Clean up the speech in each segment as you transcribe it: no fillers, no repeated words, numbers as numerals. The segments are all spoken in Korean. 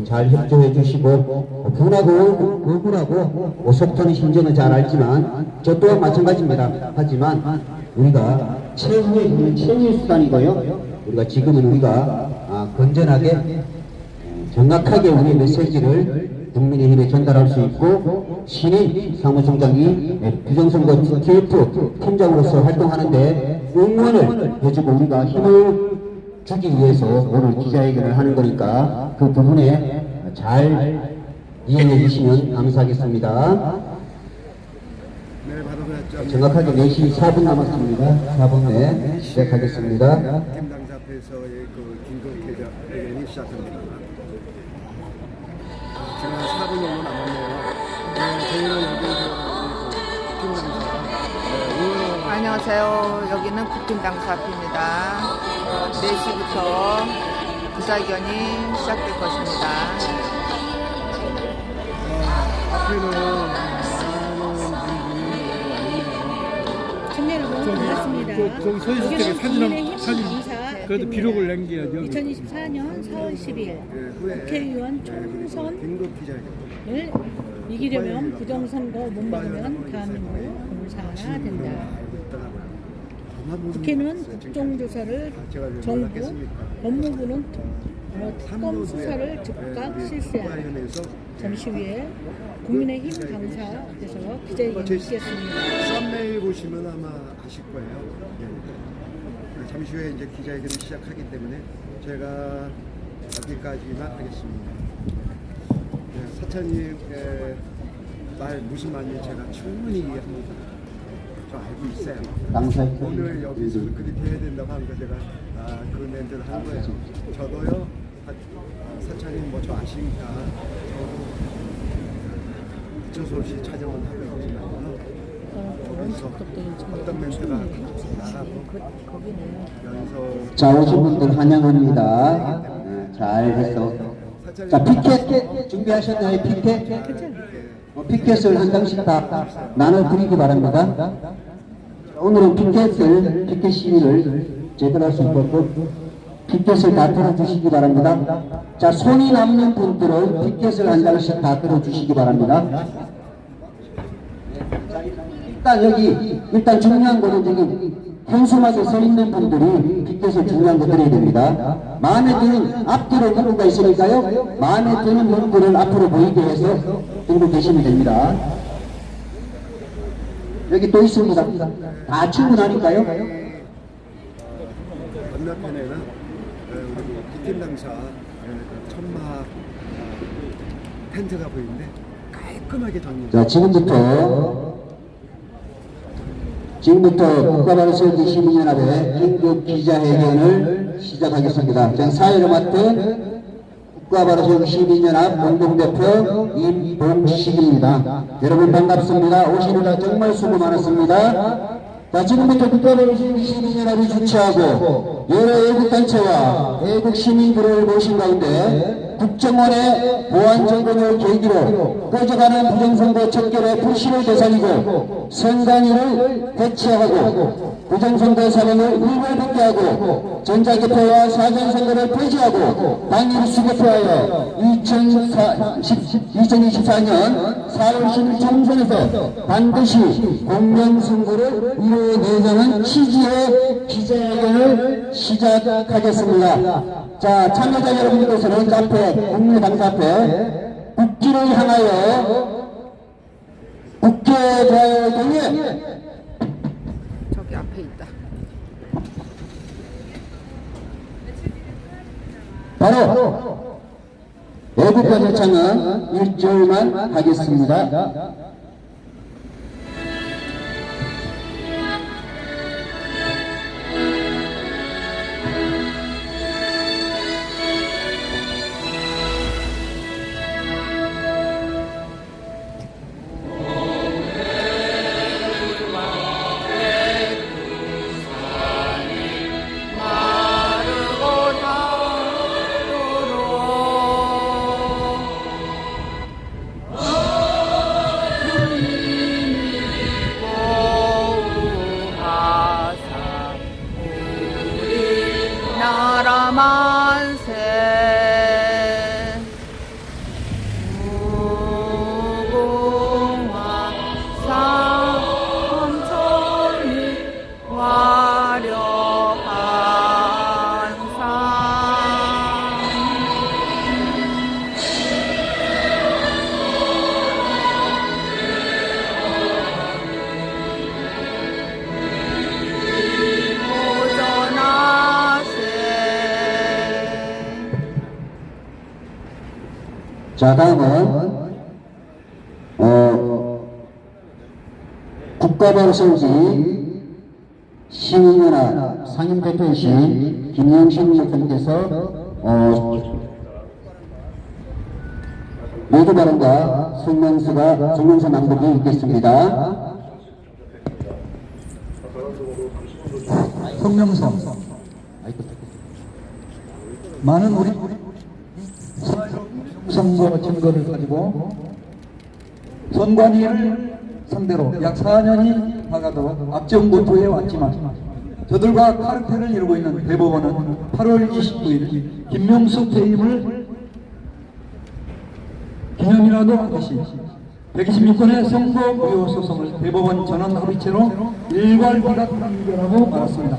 잘 협조해 주시고 분하고 억울하고 속 터는 심정은 잘 알지만 저 또한 마찬가지입니다. 하지만 우리가 최후의 수단이고요. 우리가 지금은 우리가 건전하게 정확하게 우리의 메시지를 국민의힘에 전달할 수 있고 신임 사무총장이 부정선거 TF 팀장으로서 활동하는데 응원을 해주고 우리가 힘을 주기 위해서 오늘 기자회견을 하는 거니까 그 부분에 잘 이해해 주시면 감사하겠습니다. 정확하게 4시 4분 남았습니다. 4분 내에 시작하겠습니다. 김당사 앞에서의 그 긴급 기자회견이 시작합니다. 지금 4분 정도 남았네요. 저희는 여기 국힘당사 안녕하세요. 여기는 국힘당사 앞입니다. 4시부터 기자회견이 시작될 것입니다. 앞에는 청년 여러분 반갑습니다. 저기 서 있을 때 사진 그래도 기록을 남겨야죠. 2024년 4월 10일 국회의원 총선을 긴급 기자회견. 이기려면 부정선거 못 막으면 대한민국 공사가 된다. 국회는 국정조사를 정부, 법무부는 특검 수사를 즉각 실시한다. 잠시 후에 국민의힘 당사에서 기자회견을 있겠습니다. 썸네일 보시면 아마 아실 거예요. 예. 잠시 후에 이제 기자회견을 시작하기 때문에 제가 여기까지만 하겠습니다. 예, 사차님 말 무슨 말인지 제가 충분히 이해합니다. 저 알고 있어요. 오늘 여기서 그렇게 해야 된다고 하는 거 제가 그런 멘트를 한 거예요. 저도요. 사차님 뭐 저 아시니까 어쩔 수 없이 촬영을 하고 있지만 거기서 어떤 멘트가 나가고 자, 오신 분들 환영합니다. 잘했어. 자, 피켓 준비하셨나요? 피켓? 피켓을 한 장씩 다 나눠 드리기 바랍니다. 오늘은 피켓 시위를 제대로 할 수 있도록 피켓을 다 들어주시기 바랍니다. 자, 손이 남는 분들은 피켓을 한 장씩 다 들어주시기 바랍니다. 일단 중요한 거는 저기 현수막에 서 있는 분들이 피켓을 중요한 거 드려야 됩니다. 마음에 드는 앞뒤로 문구가 있으니까요. 마음에 드는 문구를 앞으로 보이게 해서 들고 계시면 됩니다. 여기 또 있습니다. 다 충분하니까요. 건너편에는 우리 국힘당사 천막 텐트가 보이는데 깔끔하게 정리. 자, 지금부터 국가발전기 시민연합의 긴급 기자회견을 시작하겠습니다. 전 사회를 맡은 국가발전기 시민연합 공동대표 임봉식입니다. 여러분 반갑습니다. 오시느라 정말 수고 많았습니다. 자, 지금부터 국가발전기 시민연합이 주최하고 여러 애국단체와 애국시민들을 모신 가운데 국정원의 보안정권을 계기로 꺼져가는 부정선거 척결의 불씨를 되살리고 선관위를 해체하고 부정선거 사명을 일괄백계 하고 전자개표와 사전선거를 폐지하고 당일 수개표하여 2024년 4월 10일 총선에서 반드시 공명선거를 이뤄내자는 취지의 기자회견을 시작하겠습니다. 자, 참여자 여러분께서는 국민의당사 앞에 국기를 향하여 국회 좋아요 동의. 저기 앞에 있다. 바로 애국가 절차는 1절만 하겠습니다. 자, 다음은 국가발전기 시민연합 상임대표이신 김영신 대표님께서 모두 발언과 성명서 낭독이 있겠습니다. 성명서. 많은 우리 선거 증거를 가지고 선관위를 상대로 약 4년이 다가도 앞정부투해 왔지만 저들과 카르텔을 이루고 있는 대법원은 8월 29일 김명수 퇴임을 기념이라도 하듯이 126건의 선거 무효 소송을 대법원 전원 합의체로 일괄 기각 판결하고 말았습니다.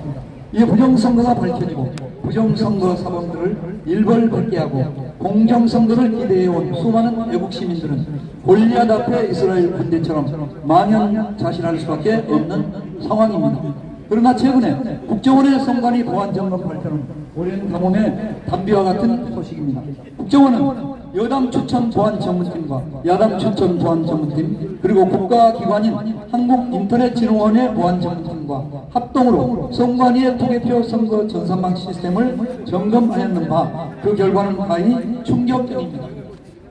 이 부정선거가 밝혀지고 부정선거 사범들을 일벌백계하고 공정선거를 기대해온 수많은 외국 시민들은 골리앗 앞에 이스라엘 군대처럼 망연자실할 수밖에 없는 상황입니다. 그러나 최근에 국정원의 선관위 보안점검 발표는 오랜 가뭄의 단비와 같은 소식입니다. 국정원은 여당 추천 보안 전문팀과 야당 추천 보안 전문팀 그리고 국가기관인 한국인터넷진흥원의 보안 전문팀과 합동으로 선관위의 투개표 선거 전산망 시스템을 점검하였는 바 그 결과는 가히 충격적입니다.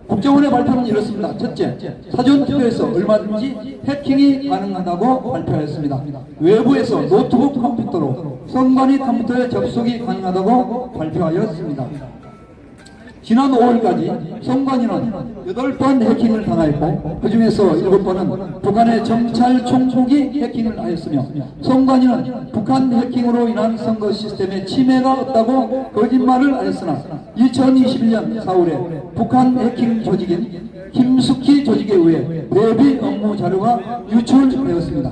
국정원의 발표는 이렇습니다. 첫째, 사전투표에서 얼마든지 해킹이 가능하다고 발표하였습니다. 외부에서 노트북 컴퓨터로 선관위 컴퓨터에 접속이 가능하다고 발표하였습니다. 지난 5월까지 선관위는 8번 해킹을 당하였고 그 중에서 7번은 북한의 정찰 총국이 해킹을 하였으며 선관위는 북한 해킹으로 인한 선거 시스템에 침해가 없다고 거짓말을 하였으나 2021년 4월에 북한 해킹 조직인 김숙희 조직에 의해 대비 업무 자료가 유출되었습니다.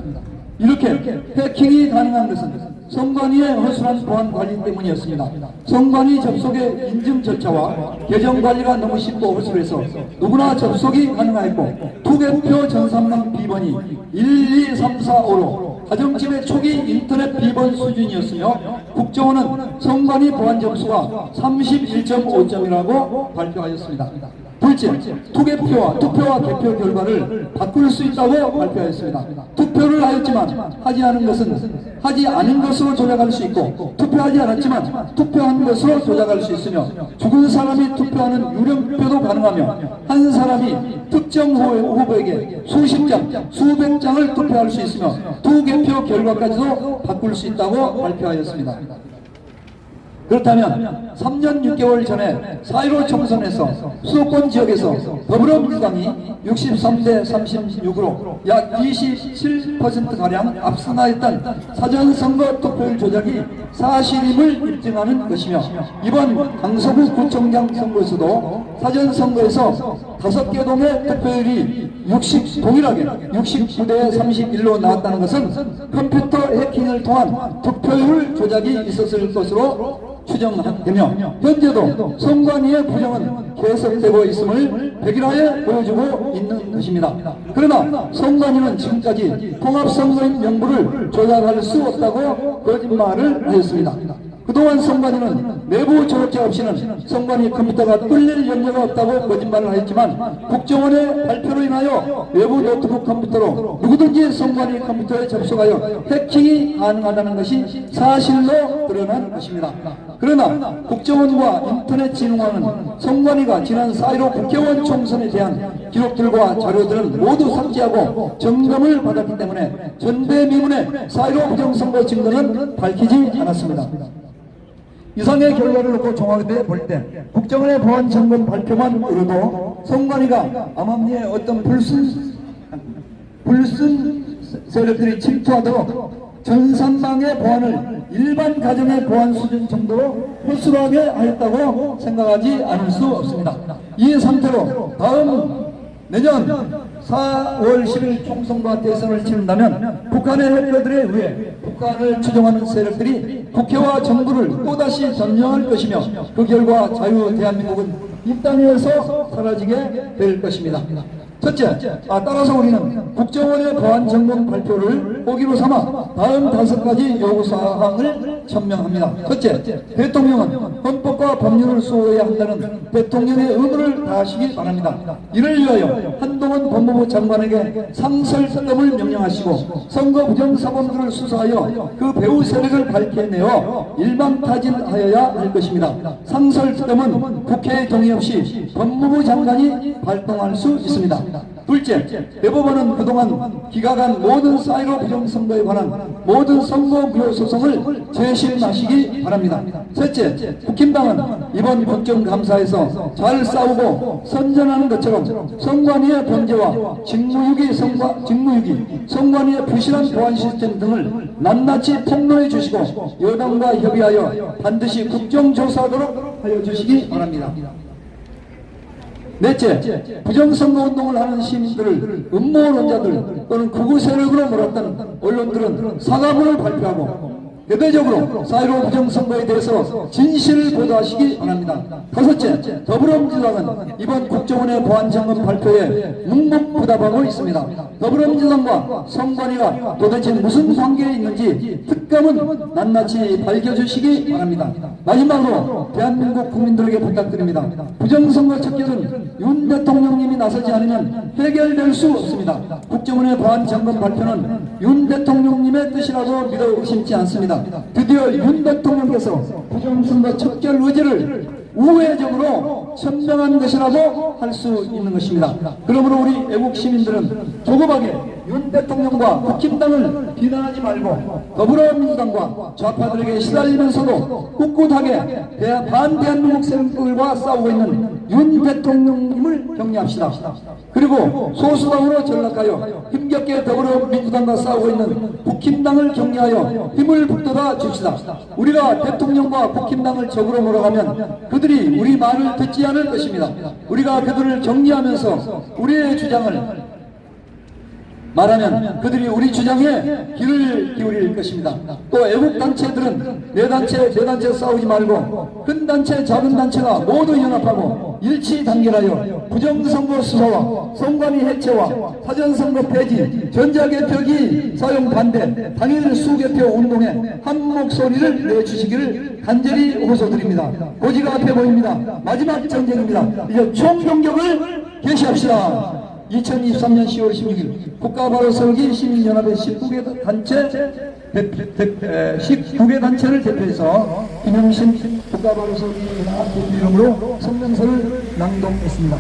이렇게 해킹이 가능한 것은 선관위의 허술한 보안 관리 때문이었습니다. 선관위 접속의 인증 절차와 계정 관리가 너무 쉽고 허술해서 누구나 접속이 가능하였고 투개표 전산망 비번이 1, 2, 3, 4, 5로 가정집의 초기 인터넷 비번 수준이었으며 국정원은 선관위 보안 점수가 31.5점이라고 발표하였습니다. 둘째, 투개표와 투표와 개표 결과를 바꿀 수 있다고 발표하였습니다. 투표를 하였지만 하지 않은 것은 하지 않은 것으로 조작할 수 있고 투표하지 않았지만 투표한 것으로 조작할 수 있으며 죽은 사람이 투표하는 유령표도 가능하며 한 사람이 특정 후보에게 수십 장, 수백 장을 투표할 수 있으며 투개표 결과까지도 바꿀 수 있다고 발표하였습니다. 그렇다면 3년 6개월 전에 4.15 총선에서 수도권 지역에서 더불어민주당이 63대 36으로 약 27%가량 앞서나있던 사전선거 투표율 조작이 사실임을 입증하는 것이며 이번 강서구 구청장 선거에서도 사전선거에서 5개 동의 투표율이 동일하게 69대 31로 나왔다는 것은 컴퓨터 해킹을 통한 투표율 조작이 있었을 것으로 추정되며 현재도 선관위의 부정은 계속되고 있음을 백일하에 보여주고 있는 것입니다. 그러나 선관위는 지금까지 통합선거인 명부를 조작할 수 없다고 거짓말을 하였습니다. 그동안 선관위는 내부 조작자 없이는 선관위 컴퓨터가 뚫릴 염려가 없다고 거짓말을 하였지만 국정원의 발표로 인하여 외부 노트북 컴퓨터로 누구든지 선관위 컴퓨터에 접속하여 해킹이 가능하다는 것이 사실로 드러난 것입니다. 그러나 국정원과 인터넷진흥원은 선관위가 지난 4.15 국회의원 총선에 대한 기록들과 자료들은 모두 삭제하고 점검을 받았기 때문에 전대미문의 4.15 부정선거 증거는 밝히지 않았습니다. 이상의 결과를 놓고 종합해 볼 때 국정원의 보안 점검 발표만으로도 선관위가 암암리에 어떤 불순 세력들이 침투하도록 전산망의 보안을 일반 가정의 보안 수준 정도로 허술하게 하였다고 생각하지 않을 수 없습니다. 이 상태로 다음 내년 4월 10일 총선과 대선을 치른다면 북한의 해커들에 의해 북한을 추종하는 세력들이 국회와 정부를 또다시 점령할 것이며 그 결과 자유 대한민국은 이 땅에서 사라지게 될 것입니다. 첫째, 따라서 우리는 국정원의 보안 점검 발표를 호기로 삼아 다음 5가지 요구사항을 천명합니다. 첫째, 대통령은 헌법과 법률을 수호해야 한다는 대통령의 의무를 다하시기 바랍니다. 이를 위하여 한동훈 법무부 장관에게 상설특검을 명령하시고 선거 부정사범들을 수사하여 그 배후 세력을 밝혀내어 일망타진하여야 할 것입니다. 상설특검은 국회의 동의 없이 법무부 장관이 발동할 수 있습니다. 둘째, 대법원은 그동안 기각한 모든 사이로 부정선거에 관한 모든 선거 무효 소송을 재심하시기 바랍니다. 셋째, 국힘당은 이번 국정감사에서 잘 싸우고 선전하는 것처럼 선관위의 범죄와 직무유기, 선관위의 부실한 보안 시스템 등을 낱낱이 폭로해 주시고 여당과 협의하여 반드시 국정조사하도록 하여 주시기 바랍니다. 넷째, 부정선거운동을 하는 시민들을 음모론자들 또는 극우 세력으로 몰았던 언론들은 사과문을 발표하고 대대적으로 4.15 부정선거에 대해서 진실을 보도하시기 바랍니다. 다섯째, 더불어민주당은 이번 국정원의 보안점검 발표에 묵묵부답하고 있습니다. 더불어민주당과 선관위가 도대체 무슨 관계에 있는지 특검은 낱낱이 밝혀주시기 바랍니다. 마지막으로 대한민국 국민들에게 부탁드립니다. 부정선거 척결은 윤 대통령님이 나서지 않으면 해결될 수 없습니다. 국정원의 보안점검 발표는 윤 대통령님의 뜻이라고 믿어 의심치 않습니다. 드디어 윤 대통령께서 부정선거 척결 의지를 우회적으로 천명한 것이라고 할 수 있는 것입니다. 그러므로 우리 애국 시민들은 조급하게 윤 대통령과 국힘당을 비난하지 말고 더불어민주당과 좌파들에게 시달리면서도 꿋꿋하게 반대한민국 세력들과 싸우고 있는 윤 대통령님을 격려합시다. 그리고 소수당으로 전락하여 힘겹게 더불어민주당과 싸우고 있는 국힘당을 격려하여 힘을 북돋아 줍시다. 우리가 대통령과 국힘당을 적으로 몰아가면 그들이 우리 말을 듣지 않을 것입니다. 우리가 그들을 격려하면서 우리의 주장을 말하면 그들이 우리 주장에 귀를 기울일 것입니다. 또 애국단체들은 내 단체 싸우지 말고 큰 단체 작은 단체가 모두 연합하고 일치 단결하여 부정선거 수사와 선관위 해체와 사전선거 폐지, 전자개표기 사용 반대, 당일 수개표 운동에 한 목소리를 내주시기를 간절히 호소드립니다. 고지가 앞에 보입니다. 마지막 전쟁입니다. 이제 총공격을 개시합시다. 2023년 10월 16일 국가바로 설기 시민연합의 19개 단체를 대표해서 김영신 국가바로 설기 연합 대표 이름으로 성명서를 낭독했습니다.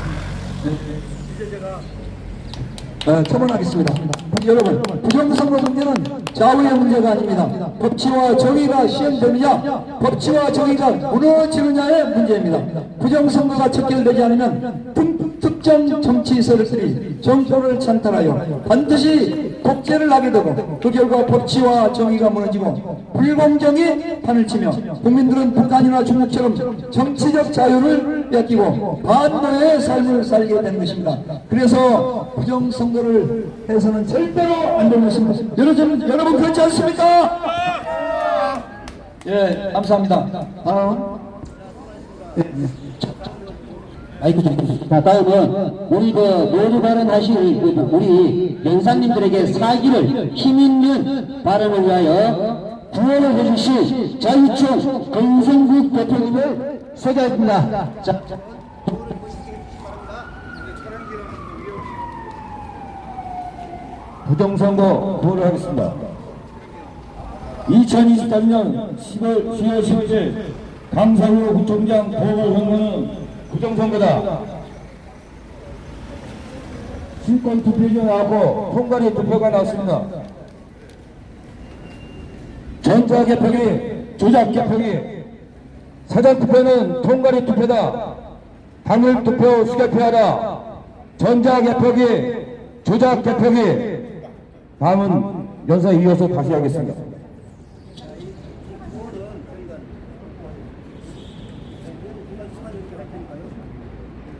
첨언하겠습니다. 여러분, 부정선거 문제는 좌우의 문제가 아닙니다. 법치와 정의가 시행되느냐, 법치와 정의가 무너지느냐의 문제입니다. 부정선거가 척결되지 않으면 특정 정치 세력들이 정권을 찬탈하여 반드시 독재를 하게 되고 그 결과 법치와 정의가 무너지고 불공정이 판을 치며 국민들은 북한이나 중국처럼 정치적 자유를 뺏기고 반노의 삶을 살게 되는 것입니다. 그래서 부정선거를 해서는 절대로 안 되는 것입니다. 여러분 그렇지 않습니까? 예, 감사합니다. 자, 다음은 우리 모두 발언하실 우리 연사님들에게 사기를 힘있는 발언을 위하여 구원을 해주실 자유총 건성국 대표님을 소개합니다. 자. 부정선거 구호를 하겠습니다. 2023년 10월 10일 강상우 구청장 보궐선거는 부정선거다. 실권 투표가 나왔고 통과리 투표가 나왔습니다. 전자개표기, 조작개표기, 사전투표는 통과리 투표다. 당일투표 수개표하라. 전자개표기, 조작개표기. 다음은 연사 이어서 다시 하겠습니다.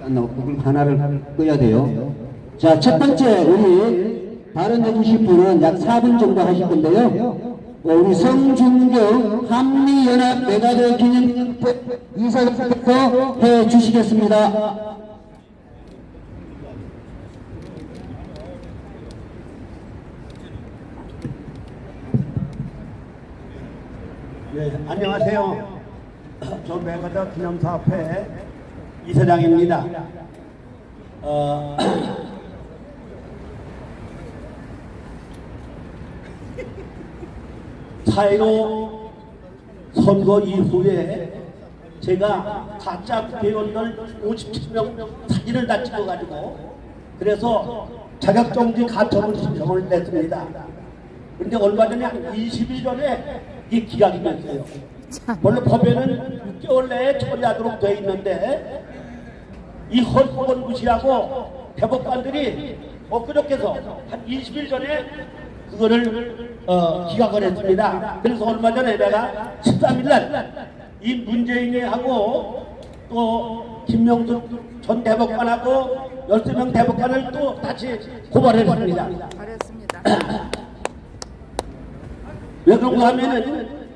그걸 하나를 끄야 돼요. 자, 첫 번째 우리 발언해 주실 분은 약 4분 정도 하실 건데요. 우리 성준경 한미연합 메가드 기념 인사부터 해 주시겠습니다. 예, 안녕하세요. 저 메가더 기념사업회 이사장입니다. 4.15 선거 이후에 제가 가짜 국회의원들 57명 사진을 다 찍어가지고 그래서 자격정지 가처분 신청을 냈습니다. 그런데 얼마 전에 한 20일 전에 이게 기각이 됐어요. 원래 법에는 6개월 내에 처리하도록 되어 있는데 이 헌법을 무시하고 대법관들이 엊그저께서 한 20일 전에 그거를 기각을 했습니다. 그래서 얼마 전에 내가 13일 날 이 문재인이하고 또 김명수 전 대법관하고 13명 대법관을 또 다시 고발했습니다. 잘했습니다. 왜 그런가 하면은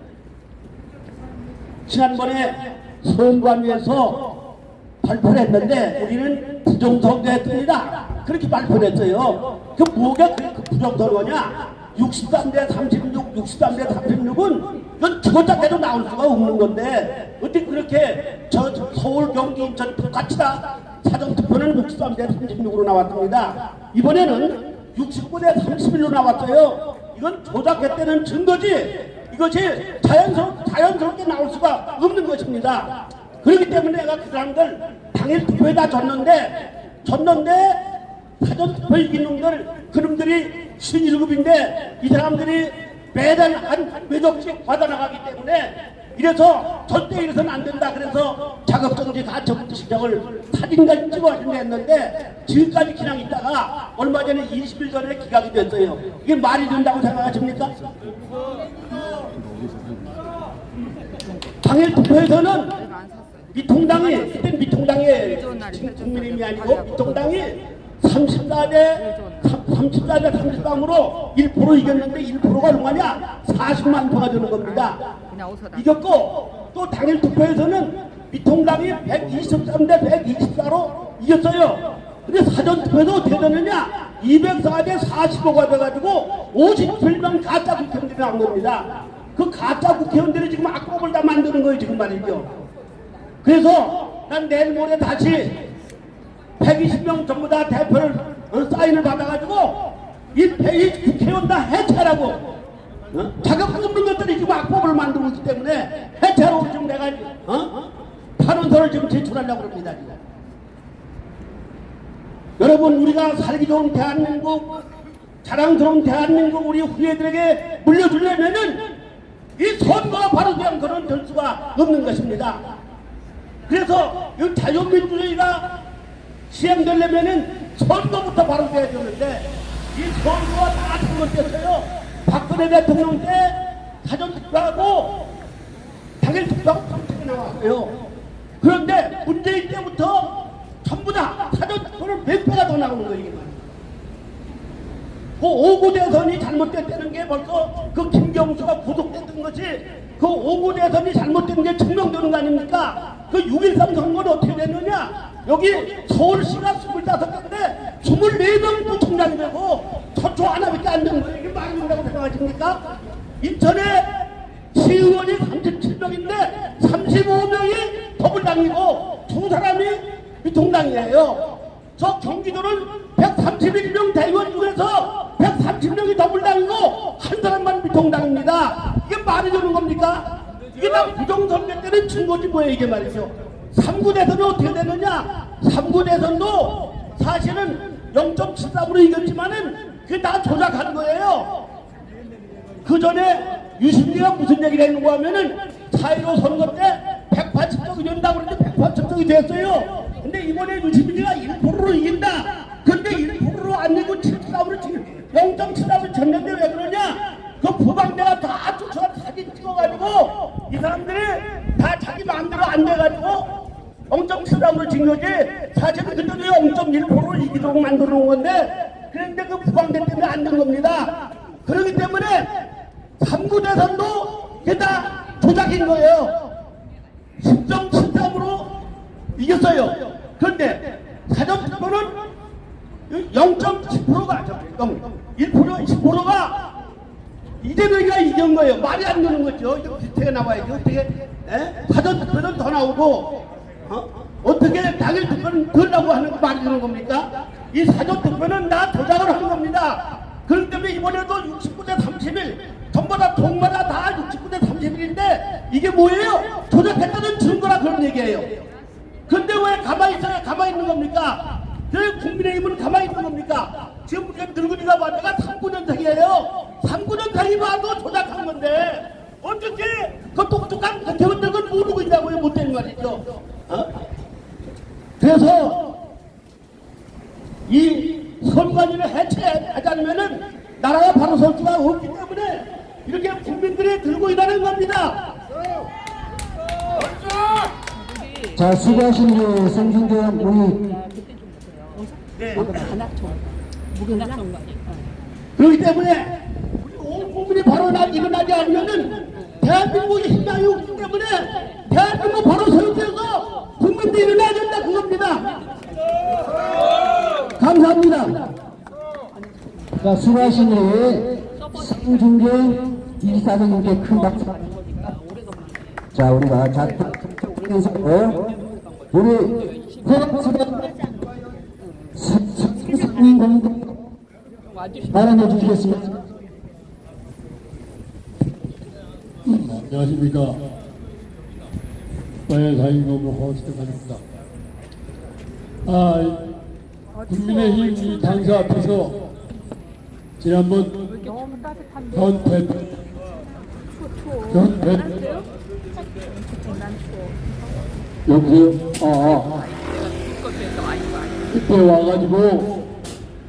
지난번에 선관위에서 발표를 했는데 우리는 부정선거했습니다. 그렇게 발표를 했어요. 그 뭐가 그 부정선거냐? 63대 36, 63대 36은 이건 죽었다 해도 나올 수가 없는 건데 어떻게 그렇게 저 서울, 경기, 인천 똑같이 다 사전투표는 63대 36으로 나왔습니다. 이번에는 69대 31로 나왔어요. 이건 조작했다는 증거지 이것이 자연스럽게 나올 수가 없는 것입니다. 그렇기 때문에 내가 그 사람들 당일 투표에다 졌는데 사전투표 이긴 놈들 그놈들이 57인데 이 사람들이 매달 몇 억씩 받아나가기 때문에 이래서 절대 이래서는 안 된다. 그래서 자격정지 가처분 신청을 사진까지 찍어서 냈는데 지금까지 그냥 있다가 얼마 전에 20일 전에 기각이 됐어요. 이게 말이 된다고 생각하십니까? 당일 투표에서는 미통당이 그때 미통당이 국민의힘이 아니고 미통당이 34대 33으로 1% 이겼는데 1%가 얼마냐? 40만 표가 되는 겁니다. 이겼고 또 당일 투표에서는 미통당이 123대 124로 이겼어요. 근데 사전 투표에서 어떻게 되느냐? 204대 45가 돼가지고 57명 가짜 국회의원들이 나온 겁니다. 그 가짜 국회의원들이 지금 악법을 다 만드는 거예요 지금 말이죠. 그래서 난 내일 모레 다시 120명 전부 다 대표를 사인을 받아가지고 이 국회의원 다 해체하라고 자격증 없는 것들이 지금 악법을 만들고 있기 때문에 해체하라고 지금 내가 탄원서를 지금 제출하려고 합니다. 여러분 우리가 살기 좋은 대한민국 자랑스러운 대한민국 우리 후예들에게 물려주려면은 이 선거가 바로 그냥 그런 될 수가 없는 것입니다. 그래서 이 자유민주주의가 시행되려면은 선거부터 바로 돼야 되는데 이 선거가 다 잘못됐어요. 박근혜 대통령 때 사전투표하고 당일투표하고 정책이 나왔어요. 그런데 문재인 때부터 전부 다 사전투표를 몇 배가 더 나오는 거예요. 그 5구 대선이 잘못됐다는 게 벌써 그 김경수가 구속됐던 것이 그 5구 대선이 잘못된 게 증명되는 거 아닙니까? 그 6.13 선거는 어떻게 됐느냐? 여기 서울시가 25개인데 24명이 부총장이 되고 서초 하나밖에 안 되는 거예요. 이게 말이 된다고 생각하십니까? 인천에 시의원이 37명인데 35명이 더불당이고 2사람이 미통당이에요. 저 경기도는 131명 대의원 중에서 130명이 더불당이고 한 사람만 미통당입니다. 이게 말이 되는 겁니까? 이게 다 부정선거 때는 증거지 뭐예요 이게 말이죠. 3구 대선은 어떻게 되느냐? 3구 대선도 사실은 0.73으로 이겼지만은 그게 다 조작한 거예요. 그 전에 유승민이가 무슨 얘기를 했는가 하면은 4.15 선거 때 180석이 된다고 그랬는데 180석이 됐어요. 근데 이번에 유승민이가 1%로 이긴다. 근데 1%로 안 되고 73으로 지금 0.73을 졌는데 왜 그러냐? 그 부방대가 다 쫓아가 사진 찍어가지고 이 사람들이 다 자기 마음대로 안 돼가지고 0.73으로 진 거지 사실은 그때도 0.1%를 이기도록 만들어 놓은 건데 그런데 그 부방대 때문에 안 된 겁니다. 그렇기 때문에 3구 대선도 그게 다 조작인 거예요. 10.73으로 이겼어요. 그런데 사전투표는 0.10%가 1% 10%가 이재명이가 이긴 거예요. 말이 안 되는 거죠. 이거 비슷하게 나와야지. 어떻게 사전 투표는 더 나오고 어떻게 당일 투표는 덜 나오고 하는 거 말이 되는 겁니까? 이 사전 투표는 다 조작을 하는 겁니다. 그렇기 때문에 이번에도 69대 31 전부 다 동마다 다 69대 31인데 이게 뭐예요? 조작했다는 증거라 그런 얘기예요. 근데 왜 가만히 있어야 가만히 있는 겁니까? 왜 국민의힘은 가만히 있는 겁니까? 지금 우리가 늙은이가 봐도가 39년생이에요. 39년생이 봐도 조작한 건데 어떻게 그 똑똑한 대원들은 모르고 있냐고요. 못되는 말이죠. 그래서 이 선관위를 해체하지 않으면은 나라가 바로 설 수가 없기 때문에 이렇게 국민들이 들고 일하는 겁니다. 자, 수고하신 우리 성준경 우리 네. 그렇기 때문에 우리 온 국민이 바로 일어나지 않으면은 대한민국이 희망이 없기 때문에 대한민국 바로 세우면서 국민들이 일어나야 된다 그겁니다. 감사합니다. 자, 수고하신 우리 성준경 이사장님께 큰 박수. 자, 우리가 자투에서 우리 성인공동 발언해 주시겠습니다. 안녕하십니까. 사회사인공동 허스트입니다. 국민의힘 이 당사 앞에서 지난번 전 대표 여보세요? 그때 와가지고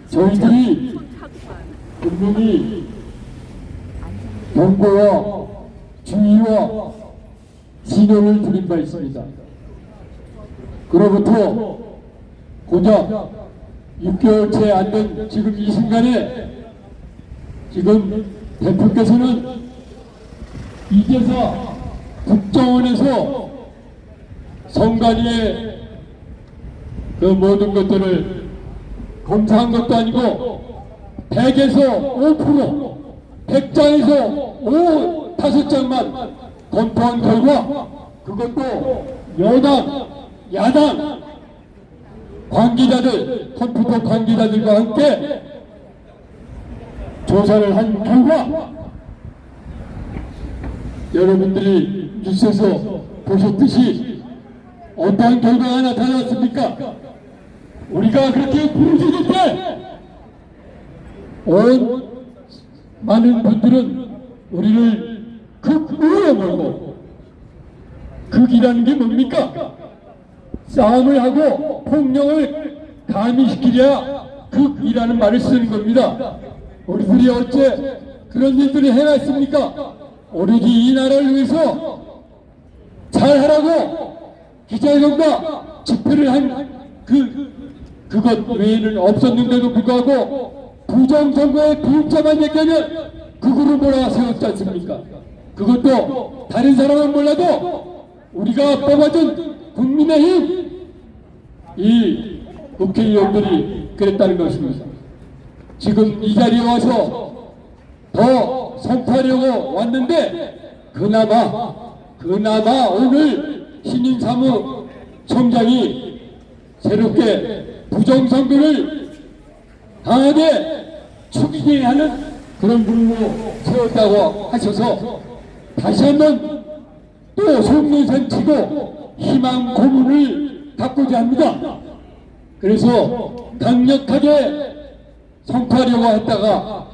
저희들이 분명히 경고와 주의와 신호를 드린 바 있습니다. 그로부터 고작 6개월 채 안 된 지금 이 순간에 지금 대표께서는 이제서 국정원에서 선관위의 그 모든 것들을 검사한 것도 아니고 100에서 5%, 100장에서 5장만 검토한 결과 그것도 여당, 야당 관계자들, 컴퓨터 관계자들과 함께 조사를 한 결과 여러분들이 뉴스에서 보셨듯이 어떠한 결과가 나타났습니까? 우리가 그렇게 부르짖을 때 온 많은 분들은 우리를 극우에 몰고 극이라는 게 뭡니까? 싸움을 하고 폭력을 가미시키랴 극이라는 말을 쓰는 겁니다. 우리들이 어째 그런 일들을 해놨습니까? 오로지 이 나라를 위해서 잘하라고 기자회견과 집회를 한 그것 외에는 없었는데도 불구하고 부정선거에 불참한 얘기하면 극으로 몰아세웠지 않습니까? 그것도 다른 사람은 몰라도 우리가 뽑아준 국민의힘 이 국회의원들이 그랬다는 것입니다. 지금 이 자리에 와서 더 선포하려고 왔는데 그나마 오늘 신인사무총장이 새롭게 부정선거를 강하게 추기게 하는 그런 분으로 세웠다고 하셔서 다시 한번 또 속내산 치고 희망 고문을 갖고자 합니다. 그래서 강력하게 선포하려고 했다가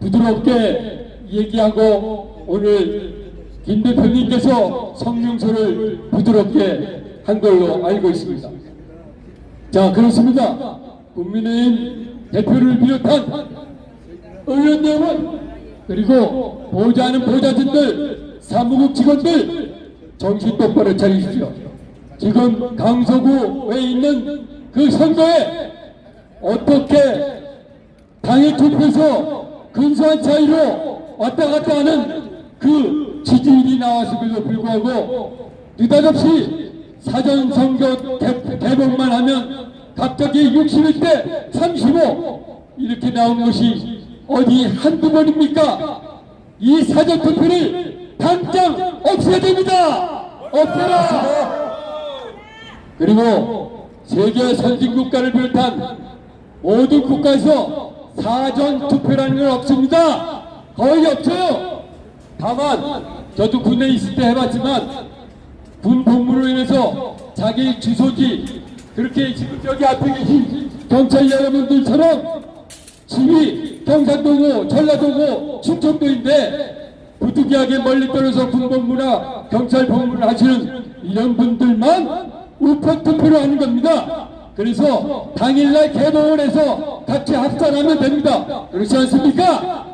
부드럽게 얘기하고 오늘 김 대표님께서 성명서를 부드럽게 한 걸로 알고 있습니다. 자, 그렇습니다. 국민의힘 대표를 비롯한 의원 여러분 그리고 보좌하는 보좌진들 사무국 직원들 정신 똑바로 차리십시오. 지금 강서구에 있는 그 선거에 어떻게 당일 투표에서 근소한 차이로 왔다 갔다 하는 그 지지율이 나왔음에도 불구하고 느닷없이 사전선거 개봉만 하면 갑자기 61대 35 이렇게 나온 것이 어디 한두 번입니까? 이 사전투표를 당장 없애야 됩니다. 없애라. 그리고 세계 선진국가를 비롯한 모든 국가에서 사전투표라는 건 없습니다. 거의 없어요. 다만 저도 군대에 있을 때 해봤지만 군 복무로 인해서 자기 주소지, 그렇게 지금 여기 앞에 계신 경찰 여러분들처럼 집이 경상도고 전라도고 충청도인데 부득이하게 멀리 떨어져 군 복무나 경찰 복무를 하시는 이런 분들만 우편 투표를 하는 겁니다. 그래서 당일날 개봉을 해서 같이 합산하면 됩니다. 그렇지 않습니까?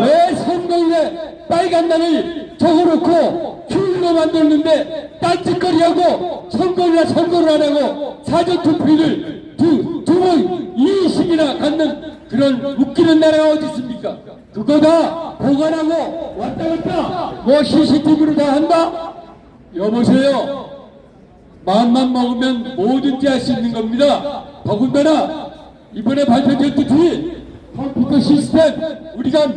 왜 선거일에 빨간 날을 적어놓고 휴일로 만들었는데 딴짓거리하고 선거일날 선거를 안 하고 사전투표를 두 번 2식이나 갖는 그런 웃기는 나라가 어디 있습니까? 그거 다 보관하고 왔다 갔다 뭐 CCTV로 다 한다? 여보세요. 마음만 먹으면 뭐든지 할 수 있는 겁니다. 더군다나 이번에 발표됐듯이 컴퓨터 시스템, 우리가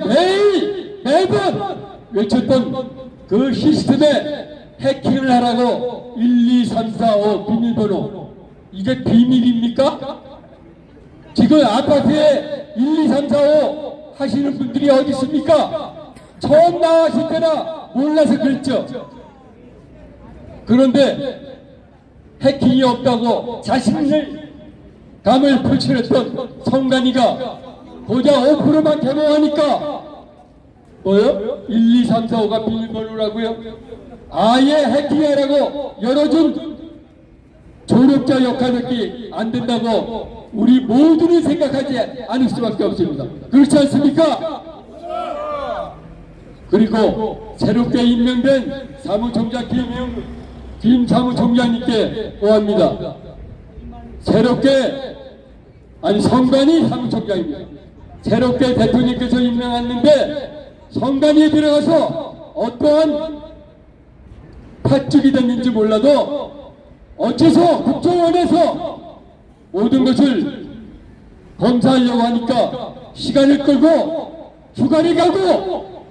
매번 외쳤던 그 시스템에 해킹을 하라고 1, 2, 3, 4, 5 비밀번호, 이게 비밀입니까? 지금 아파트에 1, 2, 3, 4, 5 하시는 분들이 어디 있습니까? 처음 나왔을 때나 몰라서 그랬죠. 그런데 해킹이 없다고 자신을 감을 표출했던 성관이가 고작 5%만 개봉하니까 뭐요? 1, 2, 3, 4, 5가 비밀번호라고요? 아예 해킹하라고 열어준 조력자 역할밖에 안 된다고 우리 모두는 생각하지 않을 수밖에 없습니다. 그렇지 않습니까? 그리고 새롭게 임명된 사무총장 김 사무총장님께 오합니다. 새롭게, 아니 성관이 사무총장입니다. 새롭게 대통령께서 임명했는데 성관위에 들어가서 어떠한 팥죽이 됐는지 몰라도 어째서 국정원에서 모든 것을 검사하려고 하니까 시간을 끌고 휴가를 가고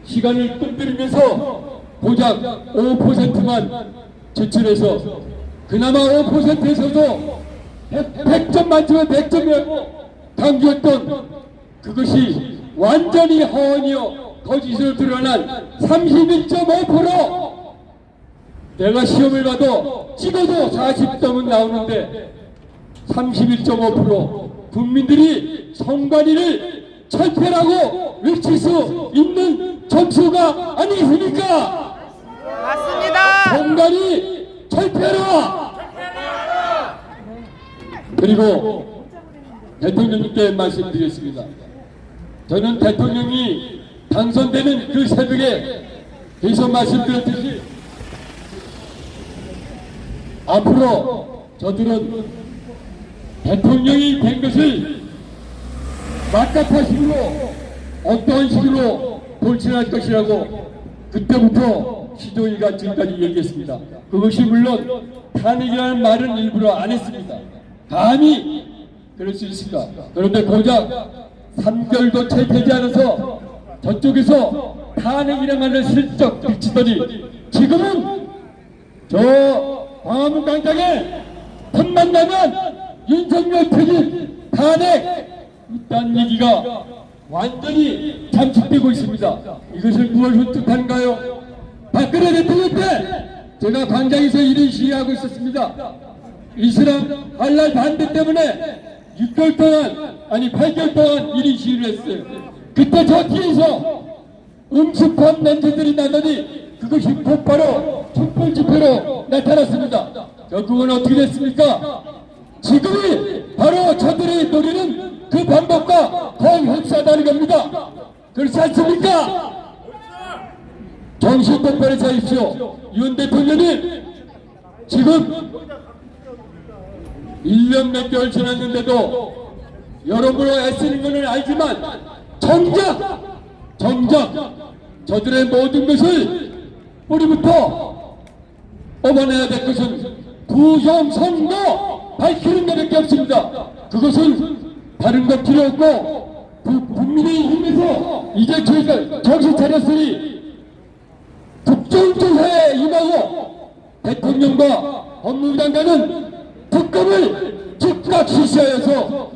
시간을 끌면서 고작 5%만 제출해서 그나마 5%에서도 100점 만점에 100점이라고 강조했던 그것이 완전히 허언이요 거짓으로 드러난 31.5%. 내가 시험을 봐도 찍어도 40점은 나오는데 31.5% 국민들이 성관이를 철폐라고 외칠 수 있는 점수가 아니겠습니까? 맞습니다. 성관이 철폐라. 그리고 대통령님께 말씀드리겠습니다. 저는 대통령이 당선되는 그 새벽에 계속 말씀드렸듯이 앞으로 저들은 대통령이 된 것을 막가파식으로 어떠한 식으로 돌진할 것이라고 그때부터 시조일가 지금까지 얘기했습니다. 그것이 물론 탄핵이라는 말은 일부러 안 했습니다. 감히 그럴 수 있을까? 그런데 고작 3개월도 채 되지 않아서 저쪽에서 탄핵이라는 말을 슬쩍 비치더니 지금은 저 광화문 광장에 틈만 나면 윤석열 퇴진 탄핵 이딴 얘기가 완전히 잠식되고 있습니다. 이것을 무엇 흉측한가요? 박근혜 대통령 때 제가 광장에서 이런 시위하고 있었습니다. 이슬람 할랄 반대 때문에 6개월 동안, 아니 8개월 동안 이런 시위를 했어요. 그때 저 뒤에서 음습한 냄새들이 나더니 그것이 곧바로 촛불 집회로 나타났습니다. 결국은 어떻게 됐습니까? 지금이 바로 저들이 노리는 그 방법과 더 흡사하다는 겁니다. 그렇지 않습니까? 정신 똑바로 차리십시오. 윤 대통령님 지금 1년 몇 개월 지났는데도 여러모로 애쓰는 것은 알지만 정작 저들의 모든 것을 우리부터 뽑아내야 될 것은 부정선거 밝히는 것밖에 없습니다. 그것은 다른 것 필요 없고 국민의힘에서 이제 저희가 정신 차렸으니 국정조사에 임하고 대통령과 법무부 장관은 특검을 즉각 실시하여서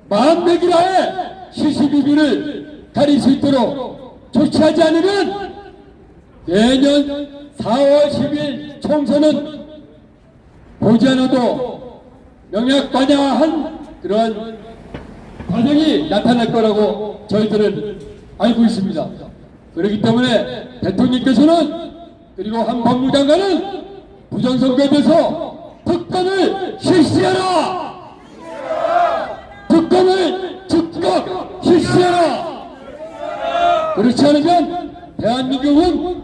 만백일하에 시시비비를 가릴 수 있도록 조치하지 않으면 내년 4월 10일 총선은 보지 않아도 명약관양한 그러한 과정이 나타날 거라고 저희들은 알고 있습니다. 그렇기 때문에 대통령께서는 그리고 한 법무장관은 부정선거에 대해서 특검을 실시하라! 특검을 즉각 실시하라! 그렇지 않으면 대한민국은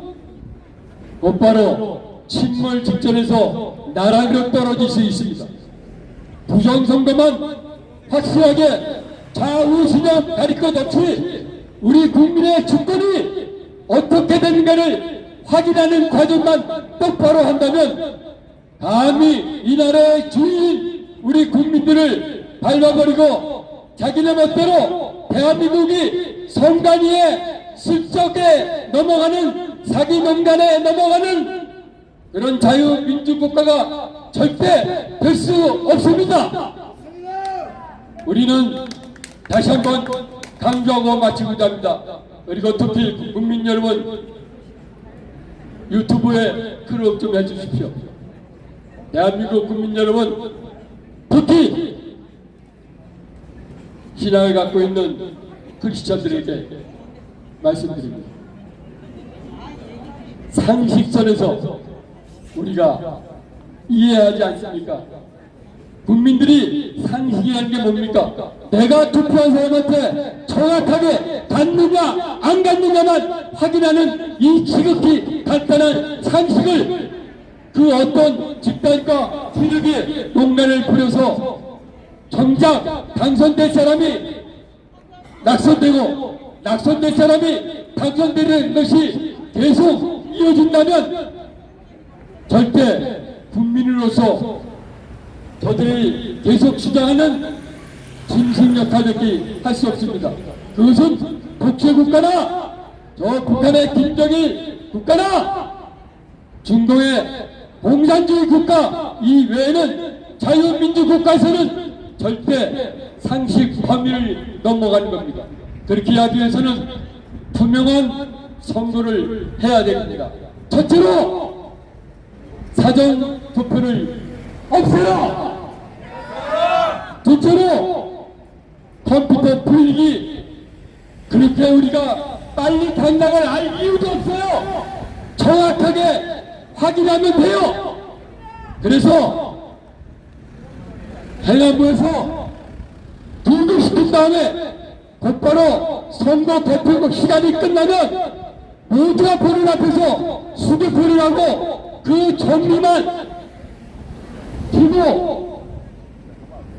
곧바로 침몰 직전에서 나락으로 떨어질 수 있습니다. 부정선거만 확실하게 좌우 진영 가릴 것 없이 우리 국민의 주권이 어떻게 되는가를 확인하는 과정만 똑바로 한다면 감히 이 나라의 주인 우리 국민들을 밟아버리고 자기네 멋대로 대한민국이 성간이에 슬쩍에 넘어가는 사기 농단에 넘어가는 그런 자유민주국가가 절대 될 수 없습니다. 우리는 다시 한번 강조하고 마치고자 합니다. 그리고 특히 국민 여러분 유튜브에 글을 좀 해주십시오. 대한민국 국민 여러분, 특히 신앙을 갖고 있는 크리스천들에게 말씀드립니다. 상식선에서 우리가 이해하지 않습니까? 국민들이 상식이라는 게 뭡니까? 내가 투표한 사람한테 정확하게 갔느냐 안 갔느냐만 확인하는 이 지극히 간단한 상식을 그 어떤 집단과 세력이 농간을 부려서 정작 당선될 사람이 낙선될 사람이 당선되는 것이 계속 이어진다면 절대 국민으로서 저들이 계속 주장하는 짐승 역할밖에 할 수 없습니다. 그것은 독재국가나 저 북한의 김정일 국가나 중동의 공산주의 국가 이 외에는 자유민주국가에서는 절대 상식 범위를 넘어가는 겁니다. 그렇게 하기 위해서는 투명한 선거를 해야 됩니다. 첫째로 사전 투표를 없애라! 둘째로 컴퓨터 불기 그렇게 우리가 빨리 당락을 알 이유도 없어요. 정확하게 확인하면 돼요. 그래서 행안부에서 등록시킨 다음에 곧바로 선거 대표국 시간이 끝나면 모두가 보는 앞에서 수개표를 하고 그 정리만 기부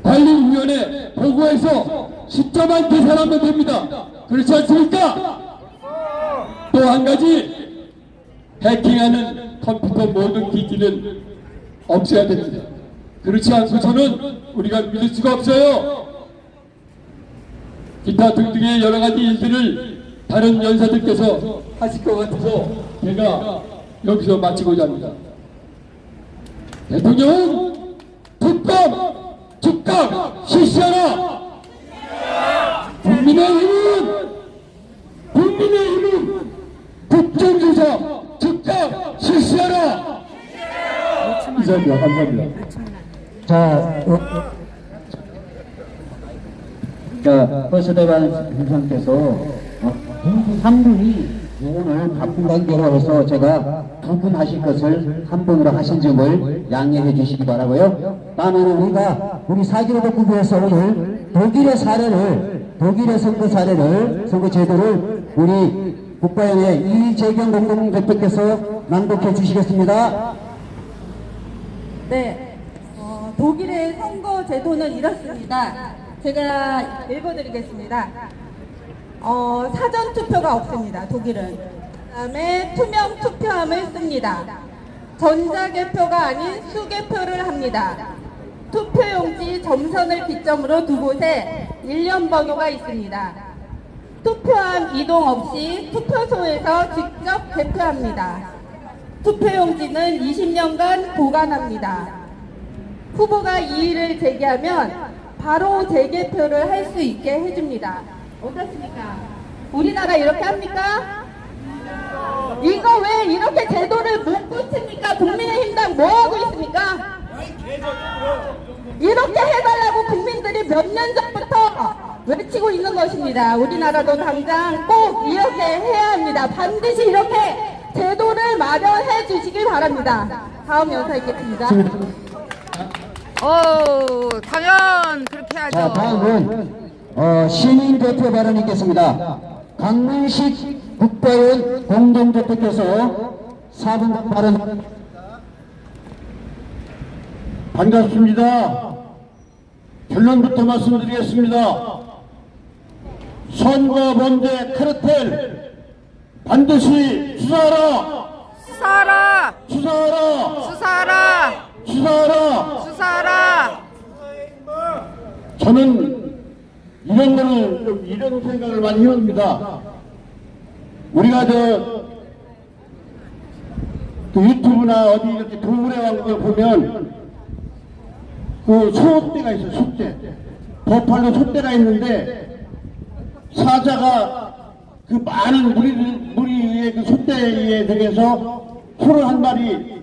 관리위원회 보고해서 숫자만 계산하면 됩니다. 그렇지 않습니까? 또 한 가지 해킹하는 컴퓨터 모든 기기는 없애야 됩니다. 그렇지 않고서는 우리가 믿을 수가 없어요. 기타 등등의 여러 가지 일들을 다른 연사들께서 하실 것 같아서 제가 여기서 마치고자 합니다. 대통령은 특검 즉각 실시하라. 국민의힘은 국정조사 즉각 실시하라. 이상입니다. 감사합니다. 자, 버스대반 선생님께서 3분이 오늘 바쁜 관계로 해서 제가 2분 하실 것을 3분으로 하신 점을 양해해 주시기 바라고요. 다만 우리 4.15 복구부에서 오늘 독일의 선거 사례를, 선거 제도를 우리 국가연의 이재경 공동대표께서 낭독해 주시겠습니다. 네, 독일의 선거 제도는 이렇습니다. 제가 읽어드리겠습니다. 사전 투표가 없습니다. 독일은. 그다음에 투명 투표함을 씁니다. 전자개표가 아닌 수개표를 합니다. 투표용지 점선을 기점으로 두 곳에 일련 번호가 있습니다. 투표함 이동 없이 투표소에서 직접 개표합니다. 투표용지는 20년간 보관합니다. 후보가 이의를 제기하면 바로 재개표를 할 수 있게 해줍니다. 어떻습니까? 우리나라 이렇게 합니까? 이거 왜 이렇게 제도를 못 고칩니까? 국민의힘당 뭐 하고 있습니까? 이렇게 해달라고 국민들이 몇 년 전부터 외치고 있는 것입니다. 우리나라도 당장 꼭 이렇게 해야 합니다. 반드시 이렇게 제도를 마련해 주시길 바랍니다. 다음 영상 있겠습니다. 당연 그렇게 하죠. 자, 다음은 시민 대표 발언이 있겠습니다. 강문식 국회의원 공동대표께서 4분 발언. 반갑습니다. 결론부터 말씀드리겠습니다. 선거 범죄 카르텔 반드시 수사하라! 수사하라! 수사하라! 수사하라! 수사하라! 수사하라! 저는 이런 생각을 많이 해봅니다. 우리가 그 유튜브나 어디 이렇게 동물의 왕국을 보면 그 소떼가 있어요. 소떼. 버팔로 소떼가 있는데 사자가 그 많은 무리의 그 소떼에 대해서 소를 한 마리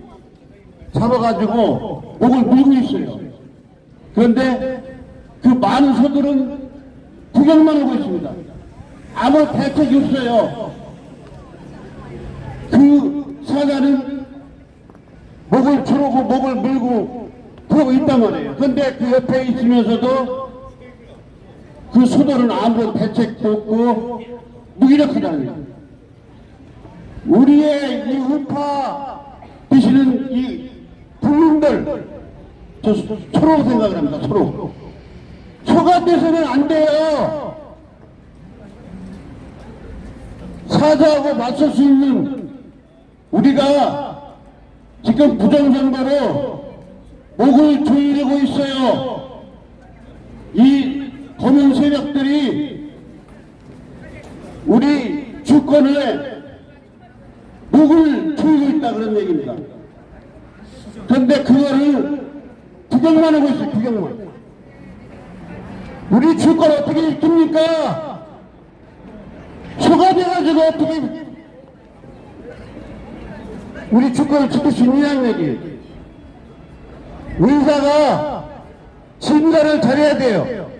잡아가지고 목을 물고 있어요. 그런데 그 많은 소들은 구경만 하고 있습니다. 아무 대책이 없어요. 그 사자는 목을 조르고 목을 물고 그러고 있단 말이에요. 그런데 그 옆에 있으면서도 그 소들은 아무런 대책도 없고 무기력하다는 거예요. 우리의 이 우파 되시는 이 국민들 저 서로 생각을 합니다. 서로 소가 돼서는 안 돼요. 사자하고 맞설 수 있는 우리가 지금 부정선거로 목을 조이려고 있어요. 이 검은 세력들이 우리 주권에 목을 조이고 있다 그런 얘기입니다. 그런데 그거를 구경만 하고 있어요. 구경만. 우리 주권 어떻게 지킵니까? 소가 돼가지고 어떻게 우리 주권을 지킬 수 있냐는 얘기. 의사가 진단을 잘해야 돼요.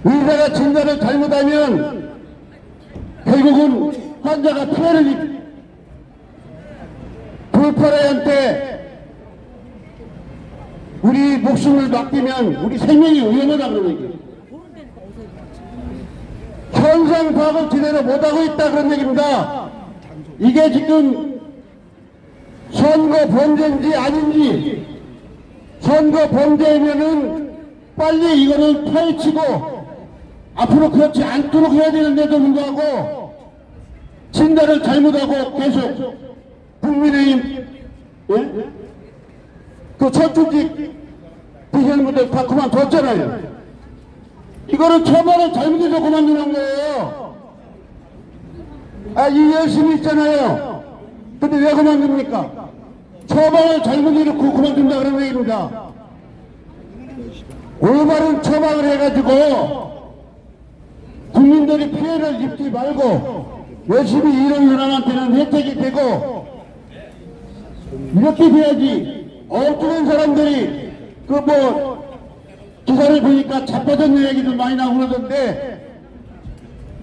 의사가 진단을 잘못하면 결국은 환자가 피해를 불파라한테 우리 목숨을 맡기면 우리 생명이 위험하다 그런 얘기예요. 현상 파악을 제대로 못하고 있다 그런 얘기입니다. 이게 지금 선거 범죄인지 아닌지, 선거 범죄면은 빨리 이거를 파헤치고 앞으로 그렇지 않도록 해야 되는데도 불구하고 진단을 잘못하고 계속 국민의힘 그 첫주직 되시는 분들 다 그만뒀잖아요. 이거를 처벌을 잘못해서 그만두는 거예요. 이 열심히 있잖아요. 근데 왜 그만둡니까? 처방을 잘못해놓고 그만둔다 그런 얘기입니다. 올바른 처방을 해가지고 국민들이 피해를 입지 말고 열심히 일하는 사람한테는 혜택이 되고 이렇게 돼야지. 엉뚱한 사람들이 기사를 보니까 자빠졌는 얘기도 많이 나오고 그러던데